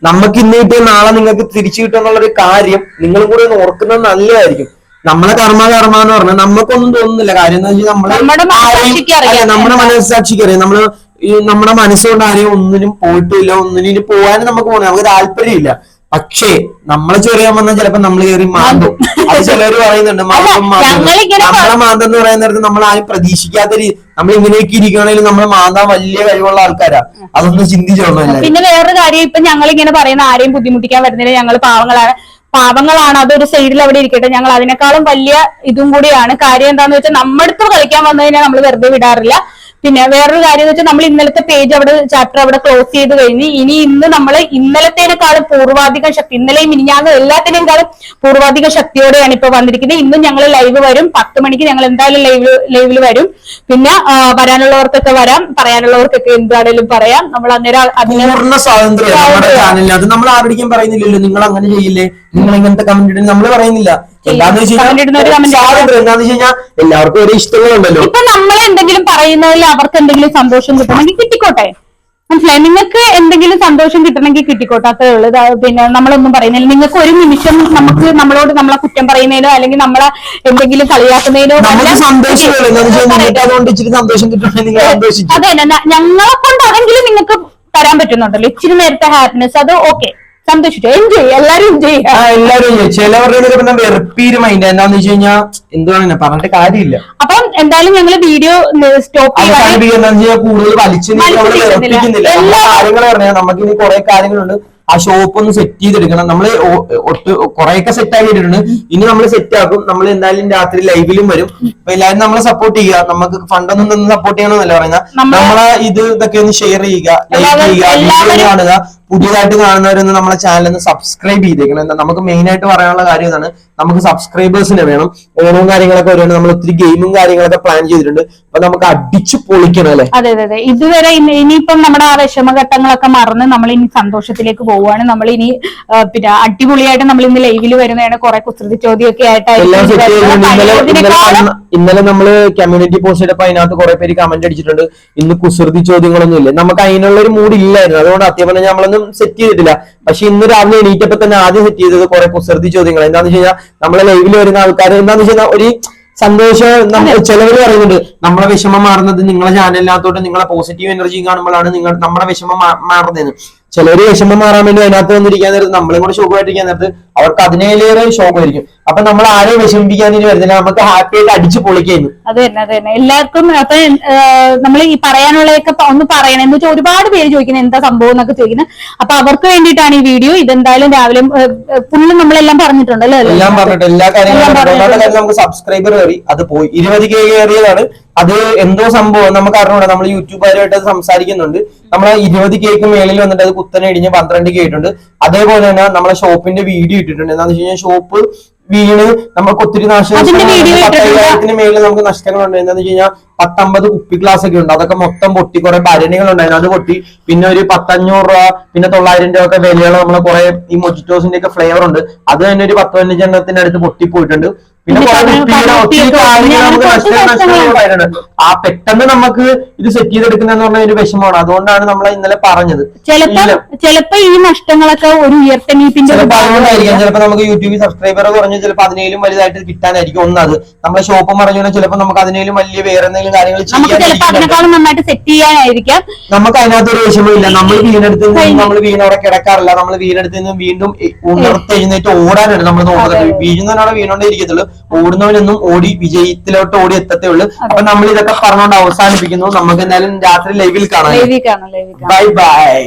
S1: നമുക്ക് ഇന്ന് കിട്ടിയ നാളെ നിങ്ങൾക്ക് തിരിച്ചു കിട്ടുമെന്നുള്ളൊരു കാര്യം നിങ്ങളും കൂടെ ഒന്ന് ഓർക്കുന്നത് നല്ലതായിരിക്കും. നമ്മളെ കർമ്മ എന്ന് പറഞ്ഞാൽ നമുക്കൊന്നും തോന്നുന്നില്ല. കാര്യം എന്താ വെച്ചാൽ നമ്മുടെ മനസ്സാക്ഷിക്ക് അറിയാം. നമ്മുടെ മനസ്സുകൊണ്ട് ആരെയും ഒന്നിനും പോയിട്ടില്ല, ഒന്നിനും പോകാനും നമുക്ക് താല്പര്യമില്ല. പക്ഷേ നമ്മളെ ചൊറിയാൻ വന്നാൽ ചിലപ്പോ നമ്മൾ കയറി മാന്തും. അത് ചിലർ പറയുന്നുണ്ട് നമ്മളെ മാന്തം എന്ന് പറയുന്ന നേരത്ത് നമ്മൾ ആരും പ്രതീക്ഷിക്കാത്ത നമ്മൾ ഇങ്ങനെയൊക്കെ ഇരിക്കുകയാണെങ്കിലും നമ്മൾ മാന്താൻ വലിയ കഴിവുള്ള ആൾക്കാരാ. അതൊന്നും ചിന്തിച്ചോളൂ.
S2: പിന്നെ വേറൊരു കാര്യം, ഇപ്പൊ ഞങ്ങൾ ഇങ്ങനെ പറയുന്ന ആരെയും ബുദ്ധിമുട്ടിക്കാൻ വരുന്നില്ല, ഞങ്ങൾ പാവങ്ങളാണ്. അതൊരു സൈഡിൽ അവിടെ ഇരിക്കട്ടെ. ഞങ്ങൾ അതിനേക്കാളും വലിയ ഇതും കൂടിയാണ്. കാര്യം എന്താന്ന് വെച്ചാൽ നമ്മുടെ അടുത്ത് കളിക്കാൻ വന്നു കഴിഞ്ഞാൽ നമ്മൾ വെറുതെ വിടാറില്ല. പിന്നെ വേറൊരു കാര്യം എന്ന് വെച്ചാൽ നമ്മൾ ഇന്നലത്തെ പേജ് അവിടെ ചാപ്റ്റർ അവിടെ ക്ലോസ് ചെയ്ത് കഴിഞ്ഞ് ഇന്ന് നമ്മൾ ഇന്നലത്തേനേക്കാളും പൂർവാധിക ശക്തി, ഇന്നലെയും മിനിഞ്ഞാന്നും എല്ലാത്തിനേക്കാളും പൂർവാധിക ശക്തിയോടെയാണ് ഇപ്പൊ വന്നിരിക്കുന്നത്. ഇന്നും ഞങ്ങൾ ലൈവ് വരും 10 മണിക്ക്. ഞങ്ങൾ എന്തായാലും ലൈവിൽ വരും. പിന്നെ വരാനുള്ളവർക്കൊക്കെ വരാം, പറയാനുള്ളവർക്കൊക്കെ എന്താണേലും പറയാം. നമ്മൾ അന്നേരം
S1: പൂർണ്ണ സ്വാതന്ത്ര്യം നമ്മുടെ ചാനലിൽ. അത് നമ്മൾ ആരുടെയും പറയുന്നില്ലല്ലോ നിങ്ങൾ അങ്ങനെ ചെയ്യില്ലേ, നിങ്ങൾ ഇങ്ങനത്തെ കമന്റ് ഇടുന്നു നമ്മൾ പറയുന്നില്ല. എന്താന്ന് വെച്ച് കഴിഞ്ഞാൽ എല്ലാവർക്കും ഒരേ ഇഷ്ടങ്ങളുണ്ടല്ലോ.
S2: ഇപ്പൊ നമ്മൾ എന്തെങ്കിലും പറയുന്നതിൽ അവർക്ക് എന്തെങ്കിലും സന്തോഷം കിട്ടണമെങ്കിൽ കിട്ടിക്കോട്ടെ, മനസ്സിലായി? നിങ്ങൾക്ക് എന്തെങ്കിലും സന്തോഷം കിട്ടണമെങ്കിൽ കിട്ടിക്കോട്ടെ, അത്രേ ഉള്ളൂ. പിന്നെ നമ്മളൊന്നും പറയുന്നില്ല. നിങ്ങൾക്ക് ഒരു നിമിഷം നമ്മളോട് നമ്മളെ കുറ്റം പറയുന്നതിനോ അല്ലെങ്കിൽ നമ്മളെ എന്തെങ്കിലും കളിയാക്കുന്നതിനോ അതെ ഞങ്ങളെ കൊണ്ട് അതെങ്കിലും നിങ്ങൾക്ക് തരാൻ പറ്റുന്നുണ്ടല്ലോ ഇച്ചിരി നേരത്തെ ഹാപ്പിനെസ്. അത് ഓക്കെ, സന്തോഷിച്ചു, എൻജോയ്, എല്ലാരും എൻജോയ്
S1: എല്ലാവരും. ചിലവരുടെ വെറുപ്പീര് മൈൻഡ് എന്താന്ന് വെച്ച് കഴിഞ്ഞാൽ എന്തുവാണ് പറഞ്ഞിട്ട് കാര്യമില്ല.
S2: അപ്പം എന്തായാലും ഞങ്ങൾ വീഡിയോ സ്റ്റോപ്പ്
S1: ചെയ്യാൻ കൂടുതൽ വലിച്ചു കാര്യങ്ങൾ പറഞ്ഞാൽ നമുക്ക് ഇനി കുറെ കാര്യങ്ങളുണ്ട്. ആ ഷോപ്പ് ഒന്ന് സെറ്റ് ചെയ്തെടുക്കണം. നമ്മള് കുറെയൊക്കെ സെറ്റ് ആക്കിയിട്ടുണ്ട്. ഇനി നമ്മൾ സെറ്റ് ആക്കും. നമ്മൾ എന്തായാലും രാത്രി ലൈവിലും വരും. അപ്പൊ എല്ലാവരും നമ്മളെ സപ്പോർട്ട് ചെയ്യുക. നമുക്ക് ഫണ്ടൊന്നും നിന്ന് സപ്പോർട്ട് ചെയ്യണമെന്നല്ല പറയുന്നത്. നമ്മളെ ഇതൊക്കെ ഒന്ന് ഷെയർ ചെയ്യുക, ലൈക്ക് ചെയ്യുക, വീഡിയോ കാണുക. പുതിയതായിട്ട് കാണുന്നവരൊന്ന് നമ്മളെ ചാനൽ ഒന്ന് സബ്സ്ക്രൈബ് ചെയ്തേക്കണം. എന്താ നമുക്ക് മെയിൻ ആയിട്ട് പറയാനുള്ള കാര്യം ഇതാണ്, നമുക്ക് സബ്സ്ക്രൈബേഴ്സിനെ വേണം. ഓണവും കാര്യങ്ങളൊക്കെ വരുന്നുണ്ട്. നമ്മൾ ഒത്തിരി ഗെയിമും കാര്യങ്ങളൊക്കെ പ്ലാൻ ചെയ്തിട്ടുണ്ട്. അപ്പൊ നമുക്ക് അടിച്ചു പൊളിക്കണം അല്ലെ?
S2: അതെ അതെ അതെ. ഇതുവരെ ഇനിയിപ്പം നമ്മുടെ ആ വിഷമഘട്ടങ്ങളൊക്കെ മറന്ന് നമ്മൾ ഇനി സന്തോഷത്തിലേക്ക് പോവുകയാണ്. നമ്മൾ ഇനി പിന്നെ അടിപൊളിയായിട്ട് നമ്മൾ ഇന്ന് ലൈവിൽ വരുന്നതാണ്. കുറെ കുസൃതി ചോദ്യമൊക്കെ
S1: ഇന്നലെ നമ്മള് കമ്മ്യൂണിറ്റി പോസ്റ്റ് ചെയ്തപ്പോ അതിനകത്ത് കുറെ പേര് കമന്റ് അടിച്ചിട്ടുണ്ട് ഇന്ന് കുസൃതി ചോദ്യങ്ങളൊന്നും ഇല്ല. നമുക്ക് അതിനുള്ള ഒരു മൂഡ് ഇല്ലായിരുന്നു. അതുകൊണ്ട് അത്യാവശ്യം നമ്മളൊന്നും സെറ്റ് ചെയ്തിട്ടില്ല. പക്ഷെ ഇന്ന് രാവിലെ എണീറ്റപ്പോ തന്നെ ആദ്യം സെറ്റ് ചെയ്തത് കുറെ കുസൃതി ചോദ്യങ്ങൾ. എന്താന്ന് വെച്ച് കഴിഞ്ഞാൽ നമ്മളെ ലൈവിൽ വരുന്ന ആൾക്കാർ എന്താന്ന് വെച്ച് കഴിഞ്ഞാൽ ഒരു സന്തോഷം. ചിലവര് പറയുന്നുണ്ട് നമ്മളെ വിഷമം മാറുന്നത് നിങ്ങളെ ചാനലിനകത്തോട്ട് നിങ്ങളെ പോസിറ്റീവ് എനർജി കാണുമ്പോഴാണ് നമ്മുടെ വിഷമം മാറുന്നതെന്ന്. ചിലവര് വിഷമം മാറാൻ വേണ്ടി അതിനകത്ത് വന്നിരിക്കാൻ നേരത്ത് നമ്മളും കൂടെ സുഖമായിട്ടിരിക്കാൻ നേരത്ത് അവർക്ക് അതിനേലേറെ ശോകമായിരിക്കും. അപ്പൊ നമ്മൾ ആരെയും വിഷമിപ്പിക്കാൻ ഇനി വരുന്നില്ല, നമുക്ക് ഹാപ്പി ആയിട്ട് അടിച്ചു പൊളിക്കുന്നു.
S2: അത് തന്നെ എല്ലാവർക്കും. അപ്പൊ നമ്മൾ ഈ പറയാനുള്ളതൊക്കെ ഒന്ന് പറയണം എന്ന് വെച്ചാൽ ഒരുപാട് പേര് ചോദിക്കുന്നത് എന്താ സംഭവം എന്നൊക്കെ ചോദിക്കുന്നത്. അപ്പൊ അവർക്ക് വേണ്ടിയിട്ടാണ് ഈ വീഡിയോ. ഇതെന്തായാലും രാവിലെ ഫുള്ള് നമ്മളെല്ലാം പറഞ്ഞിട്ടുണ്ടല്ലോ,
S1: എല്ലാം പറഞ്ഞിട്ട് എല്ലാ കാര്യങ്ങളും നമുക്ക് സബ്സ്ക്രൈബർ കയറി, അത് പോയി 20K കയറിയതാണ്. അത് എന്തോ സംഭവം നമുക്ക് അറിഞ്ഞൂടാ. നമ്മൾ യൂട്യൂബുകാരുമായിട്ട് അത് സംസാരിക്കുന്നുണ്ട്. നമ്മളെ 20Kക്ക് മേളിൽ വന്നിട്ട് അത് കുത്തനെ ഇടിഞ്ഞ് 12K ആയിട്ടുണ്ട്. അതേപോലെ തന്നെ നമ്മളെ ഷോപ്പിന്റെ വീഡിയോ ഇട്ടിട്ടുണ്ട്. എന്താണെന്ന് വെച്ച് കഴിഞ്ഞാൽ ഷോപ്പ് വീണ് നമുക്ക് ഒത്തിരി നാശനഷ്ടങ്ങൾ, 10,000-ത്തിന് മേളിൽ നമുക്ക് നഷ്ടങ്ങളുണ്ട്. എന്താണെന്ന് വെച്ച് കഴിഞ്ഞാൽ 19 കുപ്പി ഗ്ലാസ് ഒക്കെ ഉണ്ട്, അതൊക്കെ മൊത്തം പൊട്ടി. കുറെ ഭരണികൾ ഉണ്ടായിരുന്നു, അത് പൊട്ടി. പിന്നെ ഒരു 1,500 രൂപ പിന്നെ 900 രൂപ ഒക്കെ വിലയുള്ള നമ്മളെ കുറെ ഈ മൊജിറ്റോസിന്റെ ഒക്കെ ഫ്ലേവർ ഉണ്ട്, അത് തന്നെ ഒരു 10-15 എണ്ണത്തിന്റെ അടുത്ത് പൊട്ടിപ്പോയിട്ടുണ്ട്. പിന്നെ ഒത്തിരി കാര്യങ്ങൾ നമുക്ക് നഷ്ടങ്ങളുണ്ടായിട്ടുണ്ട്. ആ പെട്ടെന്ന് നമുക്ക് ഇത് സെറ്റ് ചെയ്തെടുക്കുന്നതെന്ന് പറഞ്ഞ ഒരു വിഷമമാണ്. അതുകൊണ്ടാണ് നമ്മൾ ഇന്നലെ പറഞ്ഞത്.
S2: ചിലപ്പോ ഈ നഷ്ടങ്ങളൊക്കെ ഒരു ഉയർത്തെണീപ്പിന്റെ
S1: അതുകൊണ്ടായിരിക്കാം. ചിലപ്പോ നമുക്ക് യൂട്യൂബിൽ സബ്സ്ക്രൈബർ കുറഞ്ഞ് ചിലപ്പോൾ അതിനേലും വലുതായിട്ട് കിട്ടാനായിരിക്കും. ഒന്നത് നമ്മളെ ഷോപ്പ് പറഞ്ഞു ചിലപ്പോൾ നമുക്ക് അതിനേലും വലിയ വേറെ എന്തെങ്കിലും കാര്യങ്ങൾ
S2: അതിനേക്കാളും നന്നായിട്ട് സെറ്റ് ചെയ്യാനായിരിക്കാം.
S1: നമുക്ക് അതിനകത്തൊരു വിഷമമില്ല. നമ്മൾ വീണെടുത്ത് നമ്മൾ വീണവിടെ കിടക്കാറില്ല. നമ്മൾ വീണെടുത്ത് നിന്ന് വീണ്ടും ഉണർത്തെഴുന്നേറ്റ് ഓടാനാണ് നമ്മൾ നോക്കുന്നത്. വീഴുന്നവനാണ് വീണോണ്ടേ ഇരിക്കത്തുള്ളൂ, ഓടുന്നവനൊന്നും ഓടി വിജയത്തിലോട്ട് ഓടി എത്തത്തേ ഉള്ളൂ. അപ്പൊ നമ്മൾ ഇതൊക്കെ പറഞ്ഞുകൊണ്ട് അവസാനിപ്പിക്കുന്നു. നമുക്ക് എന്തായാലും രാത്രി ലൈവിൽ കാണാം.
S2: ലൈവിൽ കാണാം.
S1: Bye bye.